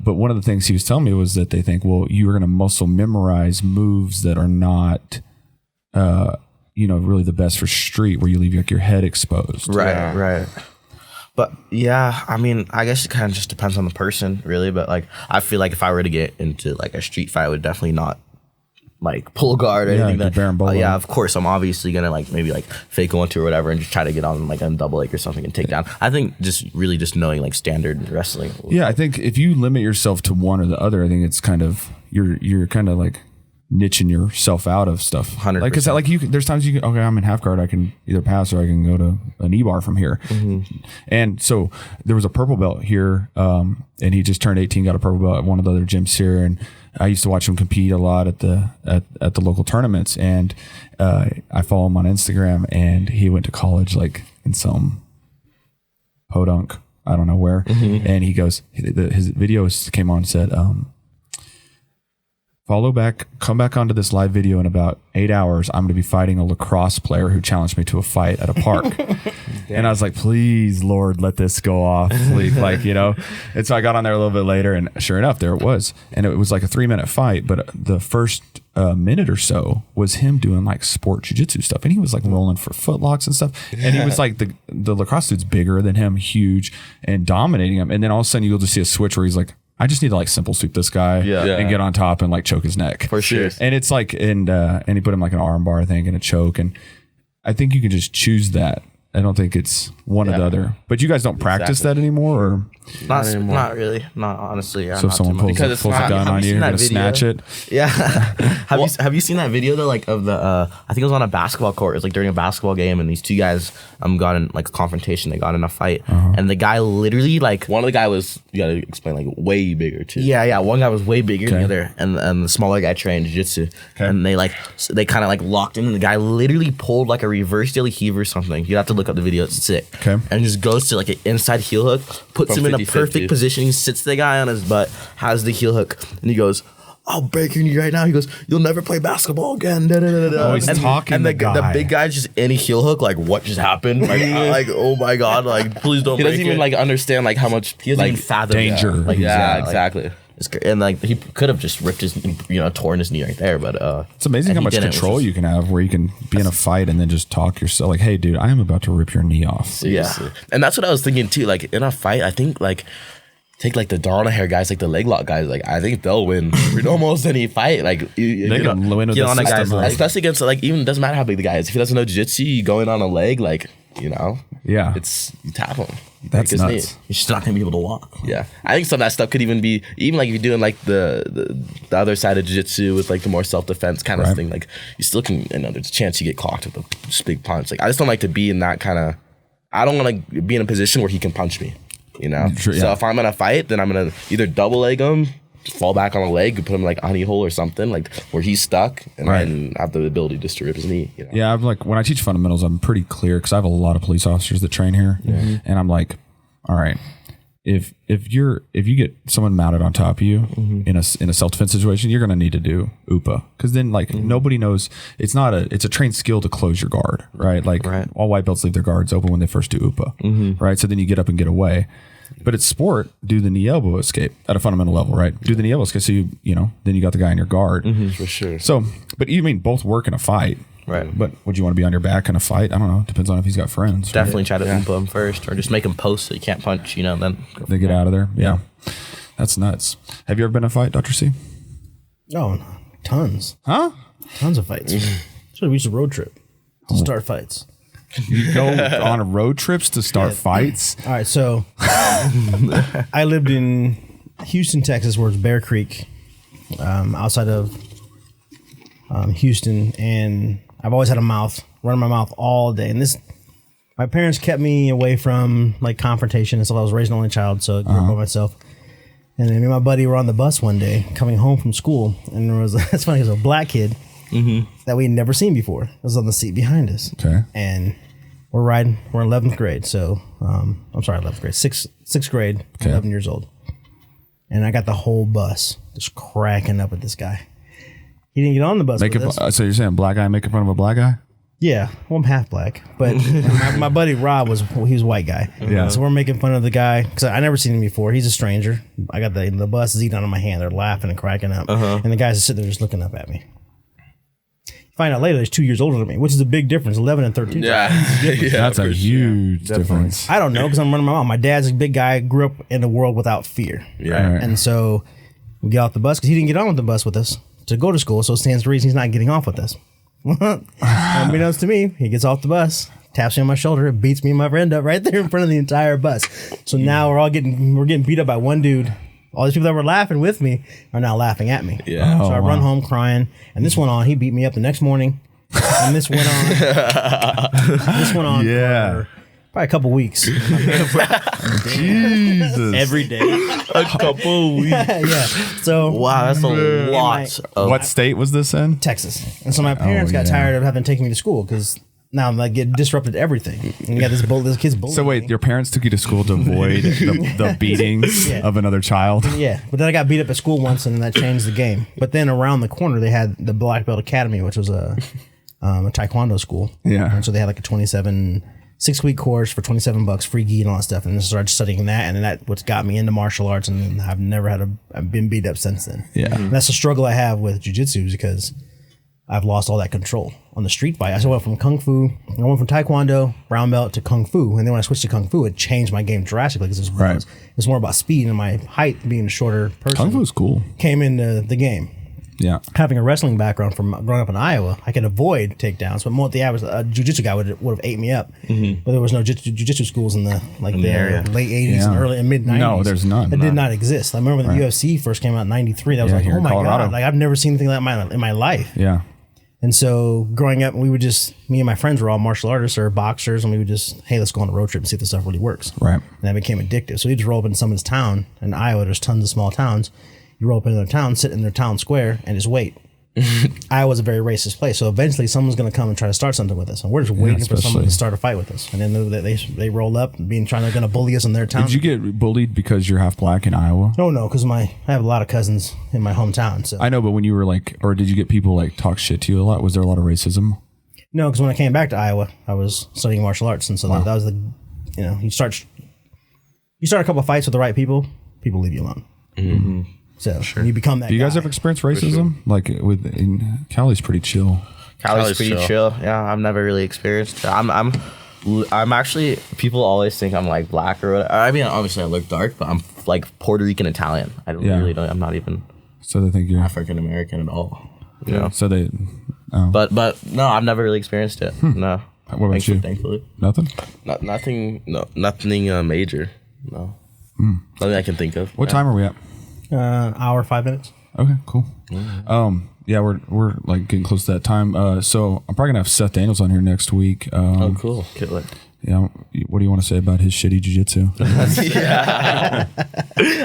but one of the things he was telling me was that they think, well, you are going to muscle memorize moves that are not, really the best for street, where you leave like your head exposed.
Right. But yeah, I mean, I guess it kind of just depends on the person, really. But like, I feel like if I were to get into like a street fight, I would definitely not like pull guard or anything.
Like berimbolo.
Of course, I'm obviously gonna like maybe like fake one two or whatever, and just try to get on like a double leg or something and take down. I think just knowing like standard wrestling.
Yeah, I think if you limit yourself to one or the other, I think it's kind of you're kind of like niching yourself out of stuff.
100%.
Like, cause like there's times you can, okay, I'm in half guard, I can either pass or I can go to an E-bar from here. Mm-hmm. And so there was a purple belt here, and he just turned 18, got a purple belt at one of the other gyms here, and I used to watch him compete a lot at the local tournaments, and I follow him on Instagram, and he went to college like in some podunk, I don't know where, and he goes, his videos came on and said, come back onto this live video in about 8 hours. I'm going to be fighting a lacrosse player who challenged me to a fight at a park. And I was like, please, Lord, let this go off. Like, And so I got on there a little bit later, and sure enough, there it was. And it was like a 3-minute fight. But the first minute or so was him doing like sport jiu-jitsu stuff. And he was like rolling for footlocks and stuff. And he was like, the lacrosse dude's bigger than him, huge, and dominating him. And then all of a sudden you'll just see a switch where he's like, I just need to like simple sweep this guy and get on top and like choke his neck.
For sure.
And it's like, and he put him like an arm bar, I think, and a choke. And I think you can just choose that I don't think it's one or the other. But you guys don't practice that anymore, or
not anymore. Not really. Not honestly. Yeah,
so if someone pulls a gun on you, you're gonna snatch it.
Yeah. Have you seen that video though? Like of the I think it was on a basketball court. It was like during a basketball game, and these two guys got in like a confrontation. They got in a fight, and the guy literally like one of the guy was, you gotta explain, like way bigger too. Yeah. One guy was way bigger than the other, and the smaller guy trained jiu-jitsu, and they kind of like locked in, and the guy literally pulled like a reverse Dilly heave or something. You have to look up the video. It's sick.
Okay.
And just goes to like an inside heel hook, puts him in a perfect position. He sits the guy on his butt, has the heel hook, and he goes, "I'll break your knee right now." He goes, "You'll never play basketball again."
Oh, he's talking.
And the big guy just any heel hook. Like, what just happened? Like, oh my god! Like, please don't. He doesn't even like understand like how much he doesn't even fathom
danger.
Like, exactly. And like he could have just ripped his, torn his knee right there, but
it's amazing how much control you can have, where you can be in a fight and then just talk yourself like, "Hey, dude, I am about to rip your knee off."
Seriously. Yeah, and that's what I was thinking too. Like in a fight, I think like take like the Donna hair guys, like the leg lock guys. Like I think they'll win almost any fight. Like
they can win with
get on
the
a guy's
system,
leg, especially against like even doesn't matter how big the guy is. If he doesn't know jiu-jitsu, you go in on a leg, like
yeah,
it's you tap him.
That's nuts.
You're just not gonna be able to walk. Yeah, I think some of that stuff could even be like if you're doing like the other side of jiu-jitsu with like the more self-defense kind of thing. Like you still can, there's a chance you get clocked with a just big punch. Like I just don't like to be in that kind of. I don't want to be in a position where he can punch me.
True,
so if I'm gonna fight, then I'm gonna either double leg him, just fall back on a leg, put him like a honey hole or something, like where he's stuck, and then have the ability just to rip his knee.
Yeah, I'm like when I teach fundamentals, I'm pretty clear because I have a lot of police officers that train here, and I'm like, all right, if you get someone mounted on top of you in a self defense situation, you're gonna need to do UPA because then like nobody knows it's a trained skill to close your guard, right? Like all white belts leave their guards open when they first do UPA, right? So then you get up and get away. But it's sport, do the knee elbow escape at a fundamental level, right? Do the knee elbow escape, so then you got the guy in your guard.
For sure.
So, but you mean both work in a fight.
Right.
But would you want to be on your back in a fight? I don't know. Depends on if he's got friends.
Definitely try to umpa him first, or just make him post so you can't punch, then
they get out of there. Yeah. That's nuts. Have you ever been in a fight, Dr. C?
Oh, no. Tons.
Huh?
Tons of fights. So we used a road trip to start fights.
You go on road trips to start fights?
All right, so I lived in Houston, Texas, where it's Bear Creek, outside of Houston, and I've always had a mouth, running my mouth all day. And my parents kept me away from like confrontation and stuff. I was raised an only child, so I grew up by myself. And then me and my buddy were on the bus one day coming home from school, and there was it's funny, there was a black kid that we had never seen before. It was on the seat behind us.
Okay.
And we're riding. We're in 11th grade, so I'm sorry, 11th grade, sixth grade, 11 years old. And I got the whole bus just cracking up at this guy. He didn't get on the bus with us.
So you're saying black guy making fun of a black guy?
Yeah, well, I'm half black, but my buddy Rob he was a white guy.
Yeah.
So we're making fun of the guy because I never seen him before. He's a stranger. I got the bus is eating out of my hand. They're laughing and cracking up, and the guys are sitting there just looking up at me. Find out later he's 2 years older than me, which is a big difference. 11 and 13.
That's a huge difference.
I don't know because I'm running my mouth. My dad's a big guy, grew up in a world without fear.
Yeah. Right.
And so we get off the bus because he didn't get on with the bus with us to go to school, so it stands to reason he's not getting off with us. Unbeknownst to me, he gets off the bus, taps me on my shoulder, and beats me and my friend up right there in front of the entire bus. So now we're getting beat up by one dude. All these people that were laughing with me are now laughing at me.
Yeah.
So I run home crying, and this went on. He beat me up the next morning, and this went on. For probably a couple weeks.
Jesus.
Every day.
A couple weeks.
Yeah. So
wow, that's a lot.
What state was this in?
Texas. And so my parents got tired of having to take me to school because now I'm like getting disrupted everything. And you got this kid's bullying.
So wait, your parents took you to school to avoid the beatings of another child?
Yeah, but then I got beat up at school once, and that changed the game. But then around the corner, they had the Black Belt Academy, which was a taekwondo school.
Yeah.
And so they had like a 6-week course for $27, free gi and all that stuff. And I started studying that, and then that what's got me into martial arts, and I've never I've been beat up since then.
Yeah.
And that's the struggle I have with jiu-jitsu because I've lost all that control on the street fight. I went from kung fu, I went from taekwondo, brown belt to kung fu, and then when I switched to kung fu, it changed my game drastically because it's more about speed, and my height being a shorter person.
Kung fu is cool.
Came into the game.
Yeah.
Having a wrestling background from growing up in Iowa, I could avoid takedowns, but more the average Jiu Jitsu guy would have ate me up. But there was no Jiu Jitsu schools in the area. Late 80s and early and mid 90s.
No, there's none.
It did not exist. I remember when the UFC first came out in 93. That was like,
here
oh
in
my
Colorado.
God. Like, I've never seen anything like that in my life.
Yeah.
And so growing up, me and my friends were all martial artists or boxers, and we would just, hey, let's go on a road trip and see if this stuff really works.
Right.
And that became addictive. So you just roll up in someone's town. In Iowa, there's tons of small towns. You roll up in their town, sit in their town square, and just wait. Iowa's a very racist place, so eventually someone's going to come and try to start something with us, and we're just waiting for someone to start a fight with us. And then they roll up, they're going to bully us in their town.
Did you get bullied because you're half black in Iowa?
No, because I have a lot of cousins in my hometown. So
I know, but when you were like, or did you get people like talk shit to you a lot? Was there a lot of racism?
No, because when I came back to Iowa, I was studying martial arts, and so that was the, you start a couple of fights with the right people leave you alone. Mm-hmm. So you become that.
Do you guys ever experience racism? Like in Cali's pretty chill.
Cali's pretty chill. Yeah, I've never really experienced. I'm actually. People always think I'm like black or whatever. I mean, obviously I look dark, but I'm like Puerto Rican Italian. I really don't. I'm not even.
So they think you're
African American at all. You know?
So they.
But no, I've never really experienced it. No.
What about you?
Thankfully,
Nothing.
Nothing. No, nothing major. No. Nothing I can think of.
What time are we at?
Hour, 5 minutes.
Okay, cool. Yeah, we're like getting close to that time. So I'm probably gonna have Seth Daniels on here next week.
Oh, cool. Kill it.
Yeah. What do you want to say about his shitty jiu-jitsu?
Yeah.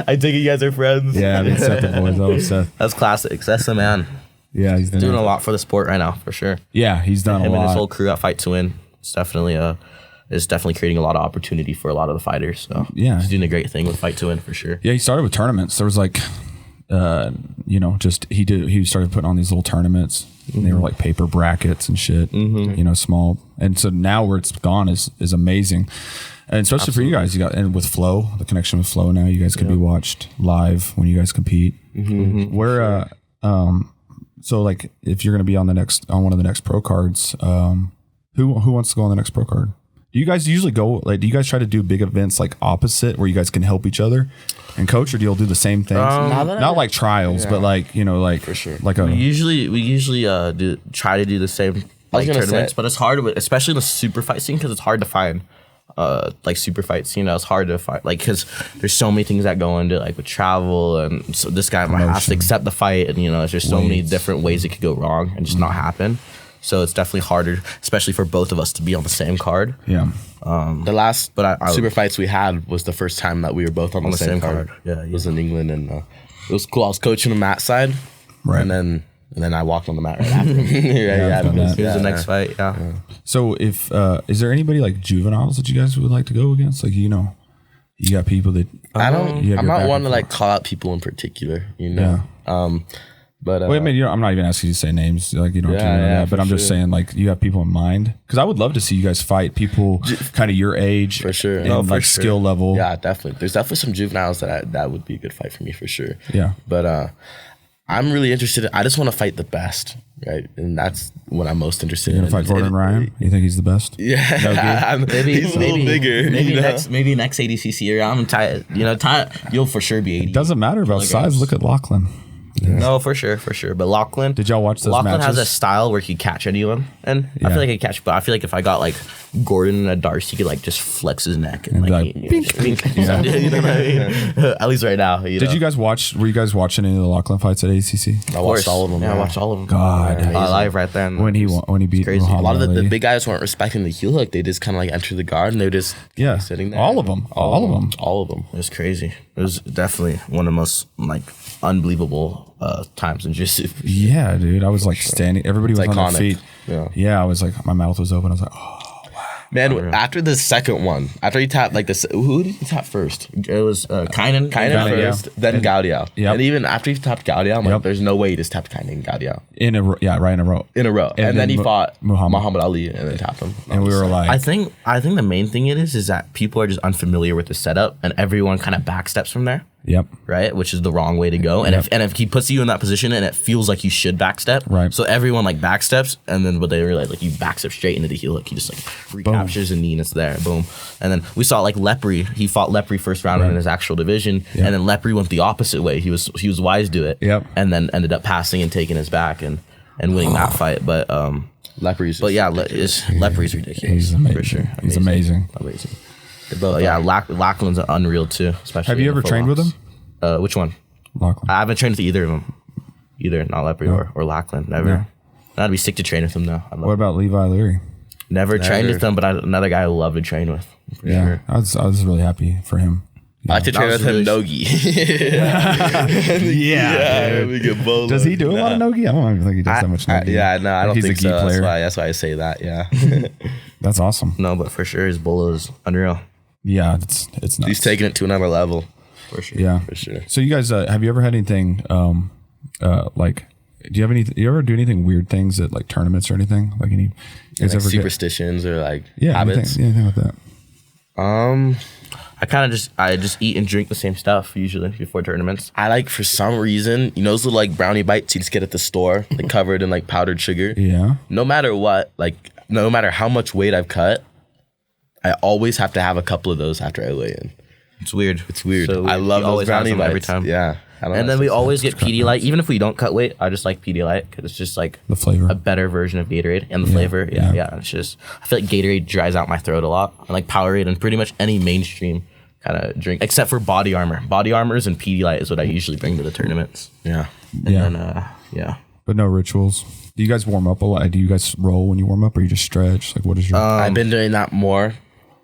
I think you guys are friends.
Yeah, I mean, Seth the boys. Oh, Seth.
That's classic. That's the man.
Yeah, he's
doing a lot for the sport right now, for sure.
Yeah, he's done a lot.
Him and his whole crew at Fight to Win. It's definitely creating a lot of opportunity for a lot of the fighters. So
yeah,
he's doing a great thing with Fight to Win for sure.
Yeah, he started with tournaments. There was like, he started putting on these little tournaments. And they were like paper brackets and shit. Small. And so now where it's gone is amazing, and especially for you guys. You got and with Flow, the connection with Flow. Now you guys can be watched live when you guys compete. Where so like if you're gonna be on one of the next pro cards, who wants to go on the next pro card? Do you guys usually go, like, do you guys try to do big events like opposite where you guys can help each other and coach, or do you all do the same things? Not like trials, but like, like, for sure. Like
we usually try to do the same like tournaments, but it's hard, especially in the super fight scene, because it's hard to find like super fights. It's hard to find, like, because there's so many things that go into like with travel, and so this guy might have to accept the fight, and there's just so many different ways it could go wrong and just not happen. So it's definitely harder, especially for both of us, to be on the same card.
Yeah.
The last super fights we had was the first time that we were both on the same card.
Yeah,
it was in England, and it was cool. I was coaching the mat side,
right,
and then I walked on the mat right after him.
Here's the next fight. Yeah.
So if is there anybody like juveniles that you guys would like to go against? Like you got people that
I'm not one to like call out people in particular.
Yeah.
But
I mean, I'm not even asking you to say names, like you don't have to know that, but I'm just saying, like, you have people in mind, because I would love to see you guys fight people kind of your age,
for sure,
and skill level.
Yeah, definitely. There's definitely some juveniles that would be a good fight for me for sure.
Yeah,
but I'm really interested. I just want to fight the best, right? And that's what I'm most interested in.
You're gonna fight Gordon Ryan? You think he's the best?
Yeah, he's a little bigger.
Maybe next ADCC era. I'm Tye. Tye, you'll for sure be 80.
It doesn't matter about size. Look at Lachlan.
Yeah. No, for sure. But Lachlan,
did y'all watch those
Lachlan
matches?
has a style where he could catch anyone, and I feel like he catch. But I feel like if I got like Gordon and a Darce, he could like just flex his neck and like bink. Yeah. You know what I mean? At least right now.
Did you guys watch? Were you guys watching any of the Lachlan fights at ACC?
I watched all of them.
Yeah, I watched all of them.
God,
live right there.
When he beat
crazy. A lot of the big guys weren't respecting the heel hook. They just kind of like enter the guard and they're just sitting there.
All of them.
It was crazy. It was definitely one of the most like unbelievable times in jiu-jitsu.
Yeah, dude. I was like standing. Everybody was on their feet. Yeah, I was like, my mouth was open. I was like, oh.
Man, after the second one, after he tapped like this, who did he tap first?
It was Kynan
first, then Gaudiao.
Yep.
And even after he tapped Gaudiao, I'm like, there's no way he just tapped Kynan and Gaudiao.
Right in a row.
And then he fought Muhammad Ali and then tapped him.
And we were like,
I think the main thing is that people are just unfamiliar with the setup, and everyone kind of backsteps from there.
Yep.
Right, which is the wrong way to go. And if he puts you in that position and it feels like you should backstep,
right?
So everyone like backsteps, and then what they realize like you backstep straight into the heel hook. He just like recaptures the knee and it's there, boom. And then we saw like Lepre. He fought Lepre first round in his actual division, and then Lepre went the opposite way. He was wise to it, and then ended up passing and taking his back and winning that fight. But Lepre's ridiculous.
He's amazing.
For sure.
He's amazing.
But yeah, Lachlan's unreal too. Especially.
Have you ever trained with him?
Which one?
Lachlan.
I haven't trained with either of them. Either not Lepre or Lachlan. Never. Yeah. I'd be sick to train with them though.
What about Levi Leary?
Never trained with them, but another guy I love to train with. For sure.
I was really happy for him.
I like to train with him Nogi.
Does he do a lot of Nogi? I don't even think he does that much Nogi.
I don't think so. That's why I say that. Yeah.
That's awesome.
No, but for sure his bolo is unreal.
Yeah, it's nuts.
He's taking it to another level.
For sure.
Yeah,
for sure.
So you guys, have you ever had anything like? Do you ever do anything weird things at like tournaments or anything? Like any
like superstitions or like habits?
Anything like that?
I just eat and drink the same stuff usually before tournaments.
I like, for some reason, those little like brownie bites you just get at the store, like covered in like powdered sugar.
Yeah.
No matter what, like no matter how much weight I've cut, I always have to have a couple of those after I weigh in.
It's weird.
So I love those brownie bites
every time.
Yeah.
And then we always get Pedialyte. Even if we don't cut weight, I just like Pedialyte because it's just like
the flavor,
a better version of Gatorade, and the flavor. Yeah. It's just, I feel like Gatorade dries out my throat a lot. I like Powerade and pretty much any mainstream kind of drink, except for Body Armor. Body Armors and Pedialyte is what I usually bring to the tournaments.
Yeah.
And then,
But no rituals. Do you guys warm up a lot? Do you guys roll when you warm up, or you just stretch? Like, what is your?
I've been doing that more.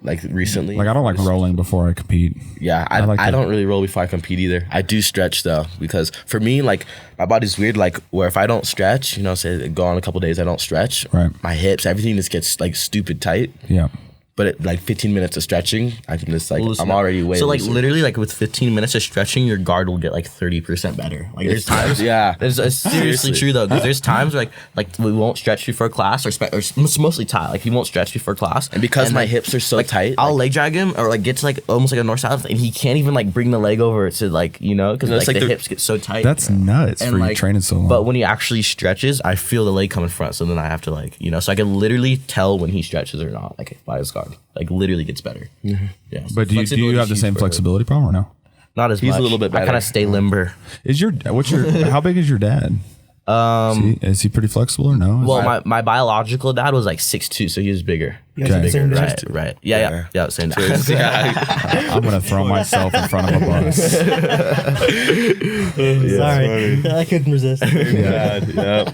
Like recently,
like I don't like rolling before I compete.
Yeah, I don't really roll before I compete either. I do stretch though, because for me, like my body's weird. Like where if I don't stretch, say go on a couple days, I don't stretch.
Right.
My hips, everything just gets like stupid tight.
Yeah.
But like 15 minutes of stretching, I can just like I'm already way.
So like
looser.
literally like with 15 minutes of stretching, your guard will get like 30% better. Like there's times, it's seriously true though, because there's times where like we won't stretch before class, or it's mostly Tye. Like he won't stretch before class,
and because my hips are so tight,
I'll leg drag him or like get to like almost like a north south, and he can't even like bring the leg over to like because like the hips get so tight.
That's nuts for you training so long.
But when he actually stretches, I feel the leg come in front, so then I have to like so I can literally tell when he stretches or not, like by his guard, like literally gets better.
Mm-hmm.
Yeah.
But do you have the same flexibility problem or no?
Not as much.
He's a little bit better.
I kind of stay limber.
How big is your dad? Is he pretty flexible or no?
Well, my biological dad was like 6'2", so he was bigger. Right. Yeah. Same dad.
I'm gonna throw myself in front of a bus.
Sorry, I couldn't resist.
Yeah.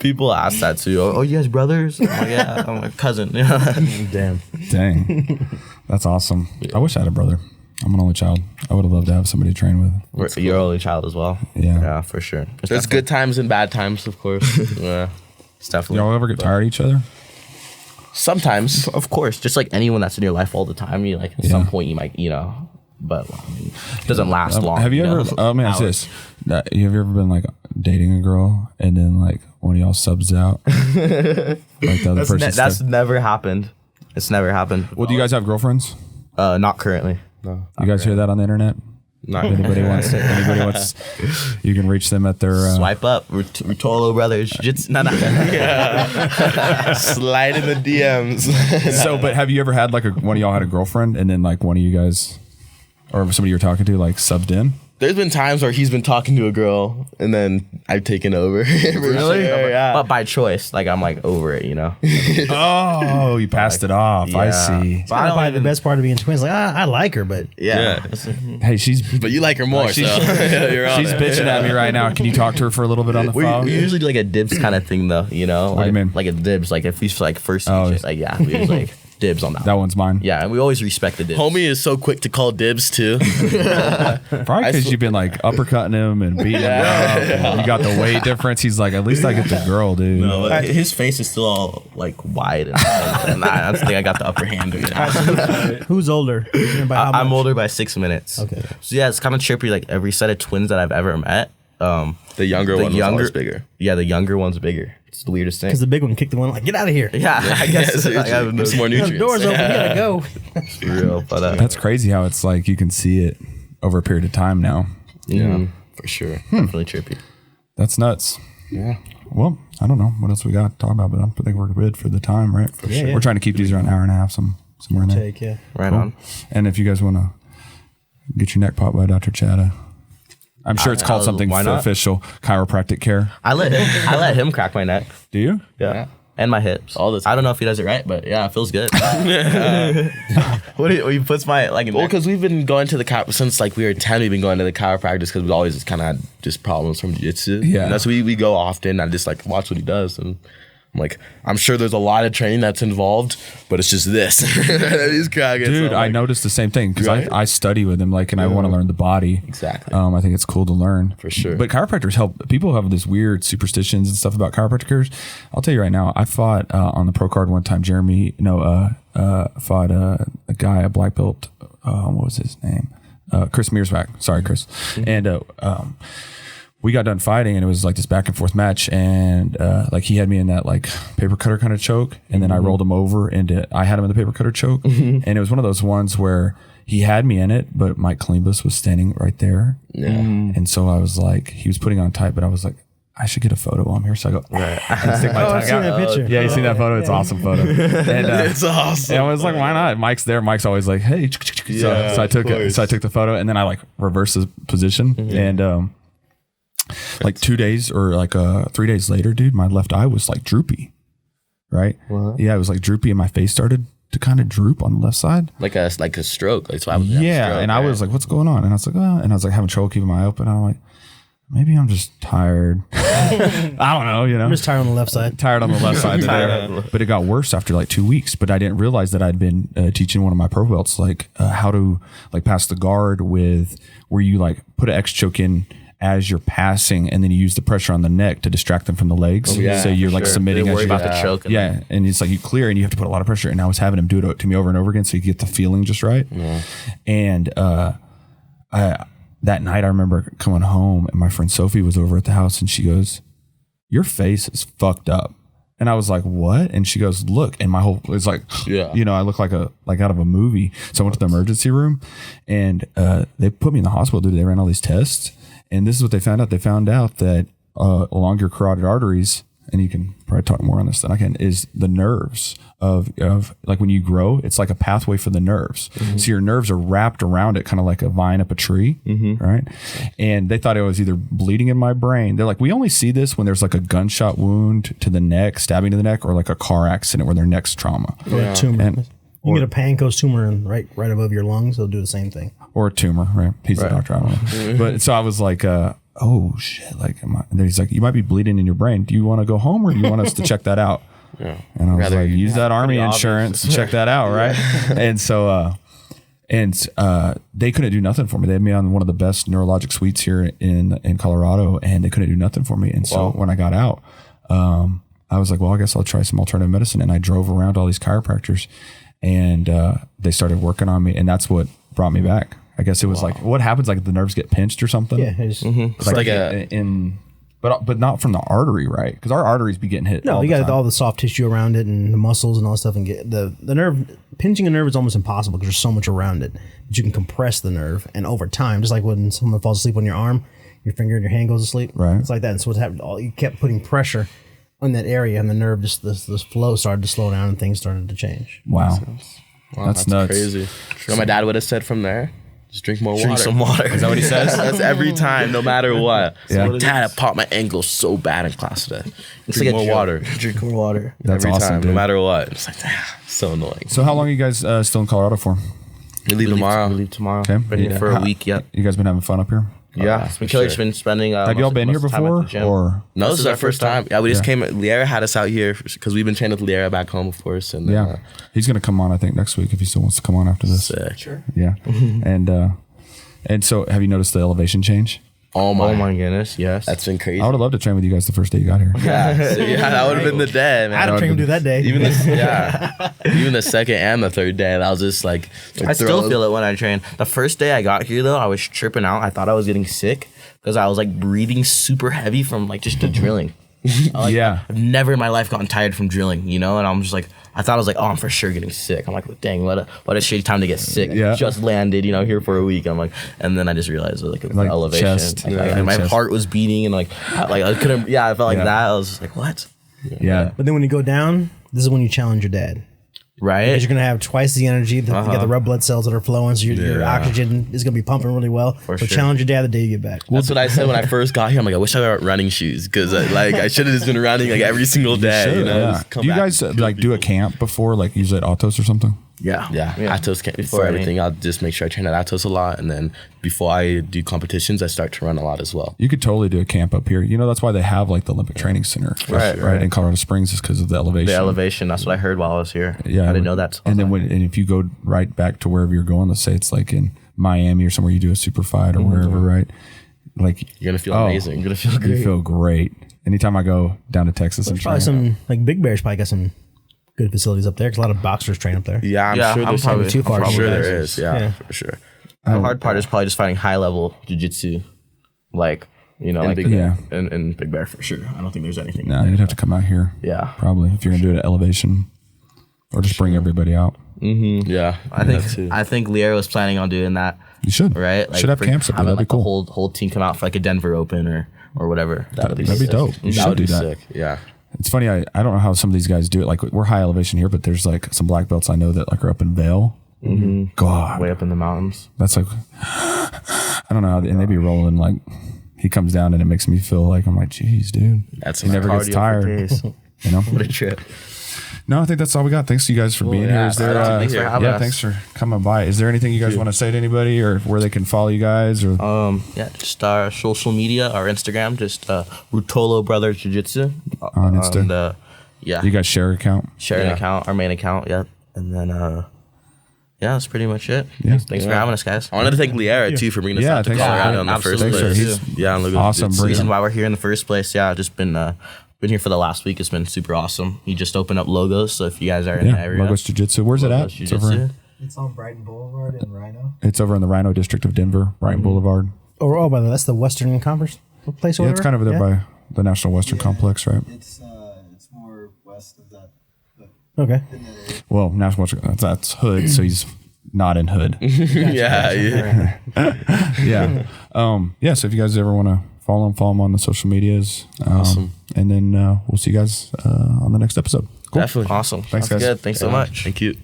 People ask that too. Oh, you guys brothers? I'm like, yeah, I'm a cousin.
Damn.
Dang, that's awesome. I wish I had a brother. I'm an only child. I would have loved to have somebody to train with.
You're only child as well.
Yeah,
for sure.
There's good times and bad times, of course. Yeah,
it's definitely.
Y'all ever get tired of each other?
Sometimes,
of course. Just like anyone that's in your life all the time, you like at some point you might, but it doesn't last long.
Have you ever? Let me ask this: have you ever been like dating a girl and then like one of y'all subs out? Like the other person.
That's never happened. It's never happened.
Well, do you guys have girlfriends?
Not currently.
No. You guys hear that on the internet?
Not
anybody wants. You can reach them at their
swipe up. Ruotolo brothers. Slide
in the DMs.
So, but have you ever had like one of y'all had a girlfriend and then like one of you guys or somebody you're talking to like subbed in?
There's been times where he's been talking to a girl and then I've taken over.
Really?
Sure, yeah.
But by choice, like I'm like over it,
Oh, you passed it off. Yeah. I see.
It's probably the best part of being twins. Like I like her, but
yeah.
Hey,
but you like her more.
She's
bitching
at me right now. Can you talk to her for a little bit on the phone?
We usually do like a dibs kind of thing though.
What do you mean?
Like a dibs. Like if he's like first, like yeah, we just like. Dibs on that.
That one's mine.
Yeah, and we always respect the dibs.
Homie is so quick to call dibs too.
Probably because you've been like uppercutting him and beating him up. You got the weight difference. He's like, at least I get the girl, dude.
No, his face is still all like wide, and I don't think I got the upper hand.
Who's older?
I'm older by 6 minutes.
Okay.
So yeah, it's kind of trippy. Like every set of twins that I've ever met,
the younger one was always bigger.
Yeah, the younger one's bigger. It's the weirdest thing.
Because the big one kicked the one like, get out of here.
Yeah, I guess.
I have some more nutrients.
The door's open. You gotta go.
It's real, but
that's crazy how it's like you can see it over a period of time now.
Yeah, for sure. Definitely trippy.
That's nuts.
Yeah.
Well, I don't know what else we got to talk about, but I think we're good for the time, right? For
sure.
We're trying to keep these around an hour and a half, somewhere in there.
Right on.
And if you guys want to get your neck popped by Dr. Chada, I'm sure it's called something official, chiropractic care.
I let him crack my neck.
Do you?
Yeah. And my hips.
All the time.
I don't know if he does it right, but yeah, it feels good. What he puts my like.
Well, because we've been going to the since like we were 10, we've been going to the chiropractors because we always kind of had just problems from jiu-jitsu.
Yeah.
And that's we go often. I just like watch what he does, and I'm like, I'm sure there's a lot of training that's involved, but it's just this. He's cracking.
Dude,
so
I noticed the same thing because
Right?
I study with him, like, and I want to learn the body.
Exactly.
I think it's cool to learn
For sure.
But chiropractors help. People have this weird superstitions and stuff about chiropractors. I'll tell you right now. I fought on the pro card one time. Fought a guy, a black belt. What was his name? Chris Mearsback. Sorry, Chris. And we got done fighting, and it was like this back and forth match, and like he had me in that like paper cutter kind of choke, and then I rolled him over, and I had him in the paper cutter choke, and it was one of those ones where he had me in it, but Mike Columbus was standing right there, and so I was like, he was putting on tight, but I was like, I should get a photo while I'm here, so I go and stick my
I've
tongue
seen
out.
that picture.
Yeah, you see that photo? It's an awesome photo. And,
It's awesome.
and I was like, why not? Mike's there. Mike's always like, hey. So I took the photo, and then I like reversed the position, and like 2 days or like 3 days later, dude, my left eye was like droopy, right? What? Yeah, it was like droopy, and my face started to kind of droop on the left side.
like a stroke. Like, so I was
I was like, what's going on? And I was like, and I was like having trouble keeping my eye open. And I'm like, maybe I'm just tired. I don't know,
I'm just tired on the left side.
Tired on the left side there. But it got worse after like 2 weeks. But I didn't realize that I'd been teaching one of my pro belts like how to like pass the guard with where you like put an X choke in as you're passing, and then you use the pressure on the neck to distract them from the legs. So you're like submitting as you
about the choke.
and it's like you clear, and you have to put a lot of pressure. And I was having him do it to me over and over again, so you get the feeling just right. And that night I remember coming home, and my friend Sophie was over at the house, and she goes, "Your face is fucked up." And I was like, "What?" And she goes, "Look." And my whole, it's like, I look like out of a movie. So I went to the emergency room, and they put me in the hospital. Dude, they ran all these tests, and this is what they found out. They found out that along your carotid arteries, and you can probably talk more on this than I can, is the nerves of like when you grow, it's like a pathway for the nerves. So your nerves are wrapped around it, kind of like a vine up a tree, right? And they thought it was either bleeding in my brain. They're like, we only see this when there's like a gunshot wound to the neck, stabbing to the neck, or like a car accident where their neck's trauma.
Or a tumor.
And-
you can get a Panco's tumor right above your lungs. They'll do the same thing.
Or a tumor, right? He's the doctor, I don't know. But so I was like, oh shit, like, and then he's like, you might be bleeding in your brain. Do you want to go home, or do you want us to check that out? And I was like, use that army insurance and check that out, right? And so, they couldn't do nothing for me. They had me on one of the best neurologic suites here in Colorado, and they couldn't do nothing for me. And so when I got out, I was like, well, I guess I'll try some alternative medicine. And I drove around all these chiropractors, and they started working on me, and that's what brought me back. I guess it was like, what happens, like the nerves get pinched or something?
Yeah. It's
but not from the artery, right? Because our arteries be getting hit.
No,
all
you
the
got
time.
all the soft tissue around it and the muscles and all that stuff, and get the nerve. Pinching a nerve is almost impossible because there's so much around it. But you can compress the nerve, and over time, just like when someone falls asleep on your arm, your finger and your hand goes to sleep.
Right.
It's like that. And so what happened? You kept putting pressure on that area, and the nerve just this flow started to slow down, and things started to change.
Wow, that's nuts.
Crazy. You know, my dad would have said from there, just drink more water.
Drink some water.
Is that what he says? That's every time, no matter what.
Yeah.
Like, Dad, I popped my ankle so bad in class today.
It's
Drink
like a
more water.
Drink more water.
That's
every
awesome,
time,
dude.
no matter what. It's like, so annoying.
So how long are you guys still in Colorado for?
We leave tomorrow.
We leave tomorrow.
Okay.
Been here for a week. Yep.
You guys been having fun up here?
Yeah,
It's been killer. It's been spending.
Have y'all been here before, or?
No, this is our first time. Yeah, we just
Yeah.
came. Liera had us out here because we've been training with Liera back home, of course. And
Yeah, he's gonna come on, I think, next week if he still wants to come on after this.
sick. Sure.
Yeah, and so have you noticed the elevation change?
Oh my
Goodness. Yes.
That's been crazy.
I would have loved to train with you guys the first day you got here.
yeah, that would have been the day, man.
I had a train to do that day.
Even the second and the third day, that was just like
I still feel it when I train. The first day I got here, though, I was tripping out. I thought I was getting sick because I was like breathing super heavy from like just the drilling. I've never in my life gotten tired from drilling, you know? And I'm just like, I thought I was like, oh, I'm for sure getting sick. I'm like, dang, what a shitty time to get sick. Just landed, you know, here for a week. I'm like, and then I just realized like elevation.
Chest,
and my heart was beating and I couldn't, I felt like that. I was just like, what?
Yeah.
But then when you go down, this is when you challenge your dad.
Right.
Because you're going to have twice the energy. You got the red blood cells that are flowing, so your oxygen is going to be pumping really well. So challenge your dad the day you get back.
That's what I said when I first got here. I'm like, I wish I got running shoes because I should have just been running like every single day. You know?
Do you guys do a camp before, like usually at Atos or something?
Yeah. Atos camp before everything. I'll just make sure I train at Atos a lot, and then before I do competitions, I start to run a lot as well.
You could totally do a camp up here. You know, that's why they have like the Olympic Training Center, right in Colorado Springs, is because of the elevation.
The elevation. That's what I heard while I was here.
Yeah,
I didn't know that.
And then if you go right back to wherever you're going, let's say it's like in Miami or somewhere, you do a super fight or wherever, right? Like
you're gonna feel amazing. You're gonna feel great.
You feel great. Anytime I go down to Texas,
there's probably some like Big Bear's probably got some good facilities up there because a lot of boxers train up there.
Yeah, I'm sure there's
probably too far.
I'm sure there is. Yeah, for sure.
The hard part is probably just finding high level jiu-jitsu, like you know, like
Big Bear.
And Big Bear for sure. I don't think there's anything.
No, you'd have to come out here.
Yeah,
probably if you're gonna do it at elevation, or just bring everybody out.
Mm-hmm.
Yeah,
I think Lier was planning on doing that.
You should,
right? Like
should have camps up there. That'd be cool.
Whole team come out for like a Denver Open or whatever.
That'd be dope. You should do that.
Sick. Yeah.
It's funny. I don't know how some of these guys do it. Like we're high elevation here, but there's like some black belts I know that like are up in Vail.
Mm-hmm.
God,
way up in the mountains.
That's like I don't know. And they be rolling like he comes down and it makes me feel like I'm like, geez, dude.
That's
he never gets tired. You know,
what a trip.
No, I think that's all we got. Thanks to you guys for being here. Is there?
Thanks for having us.
Thanks for coming by. Is there anything you guys want to say to anybody, or where they can follow you guys? Or
just our social media, our Instagram, just Ruotolo Brothers Jiu Jitsu
on Insta.
And, you
guys share account,
account, our main account, and then that's pretty much it.
Yeah.
Thanks for having us, guys.
I wanted to thank Liera too for bringing us out to Colorado in the first place.
Awesome.
The reason why we're here in the first place. Yeah, just been here for the last week. It's been super awesome. He just opened up Logos, so if you guys are in the area,
Logos Jiu Jitsu. Where's
Logos
it at?
It's on Brighton Boulevard in Rhino.
It's over in the Rhino district of Denver, Brighton Boulevard.
Oh, by the way, that's the Western Conference place.
Yeah, it's kind of over there by the National Western Complex, right?
It's more west of that.
Okay.
Well, National Western, that's Hood, so he's not in Hood.
Yeah.
So if you guys ever want to follow him on the social medias.
Awesome.
And then we'll see you guys on the next episode. Cool.
Definitely.
Awesome.
Thanks,
Sounds
guys.
good. Thanks so much.
Thank you.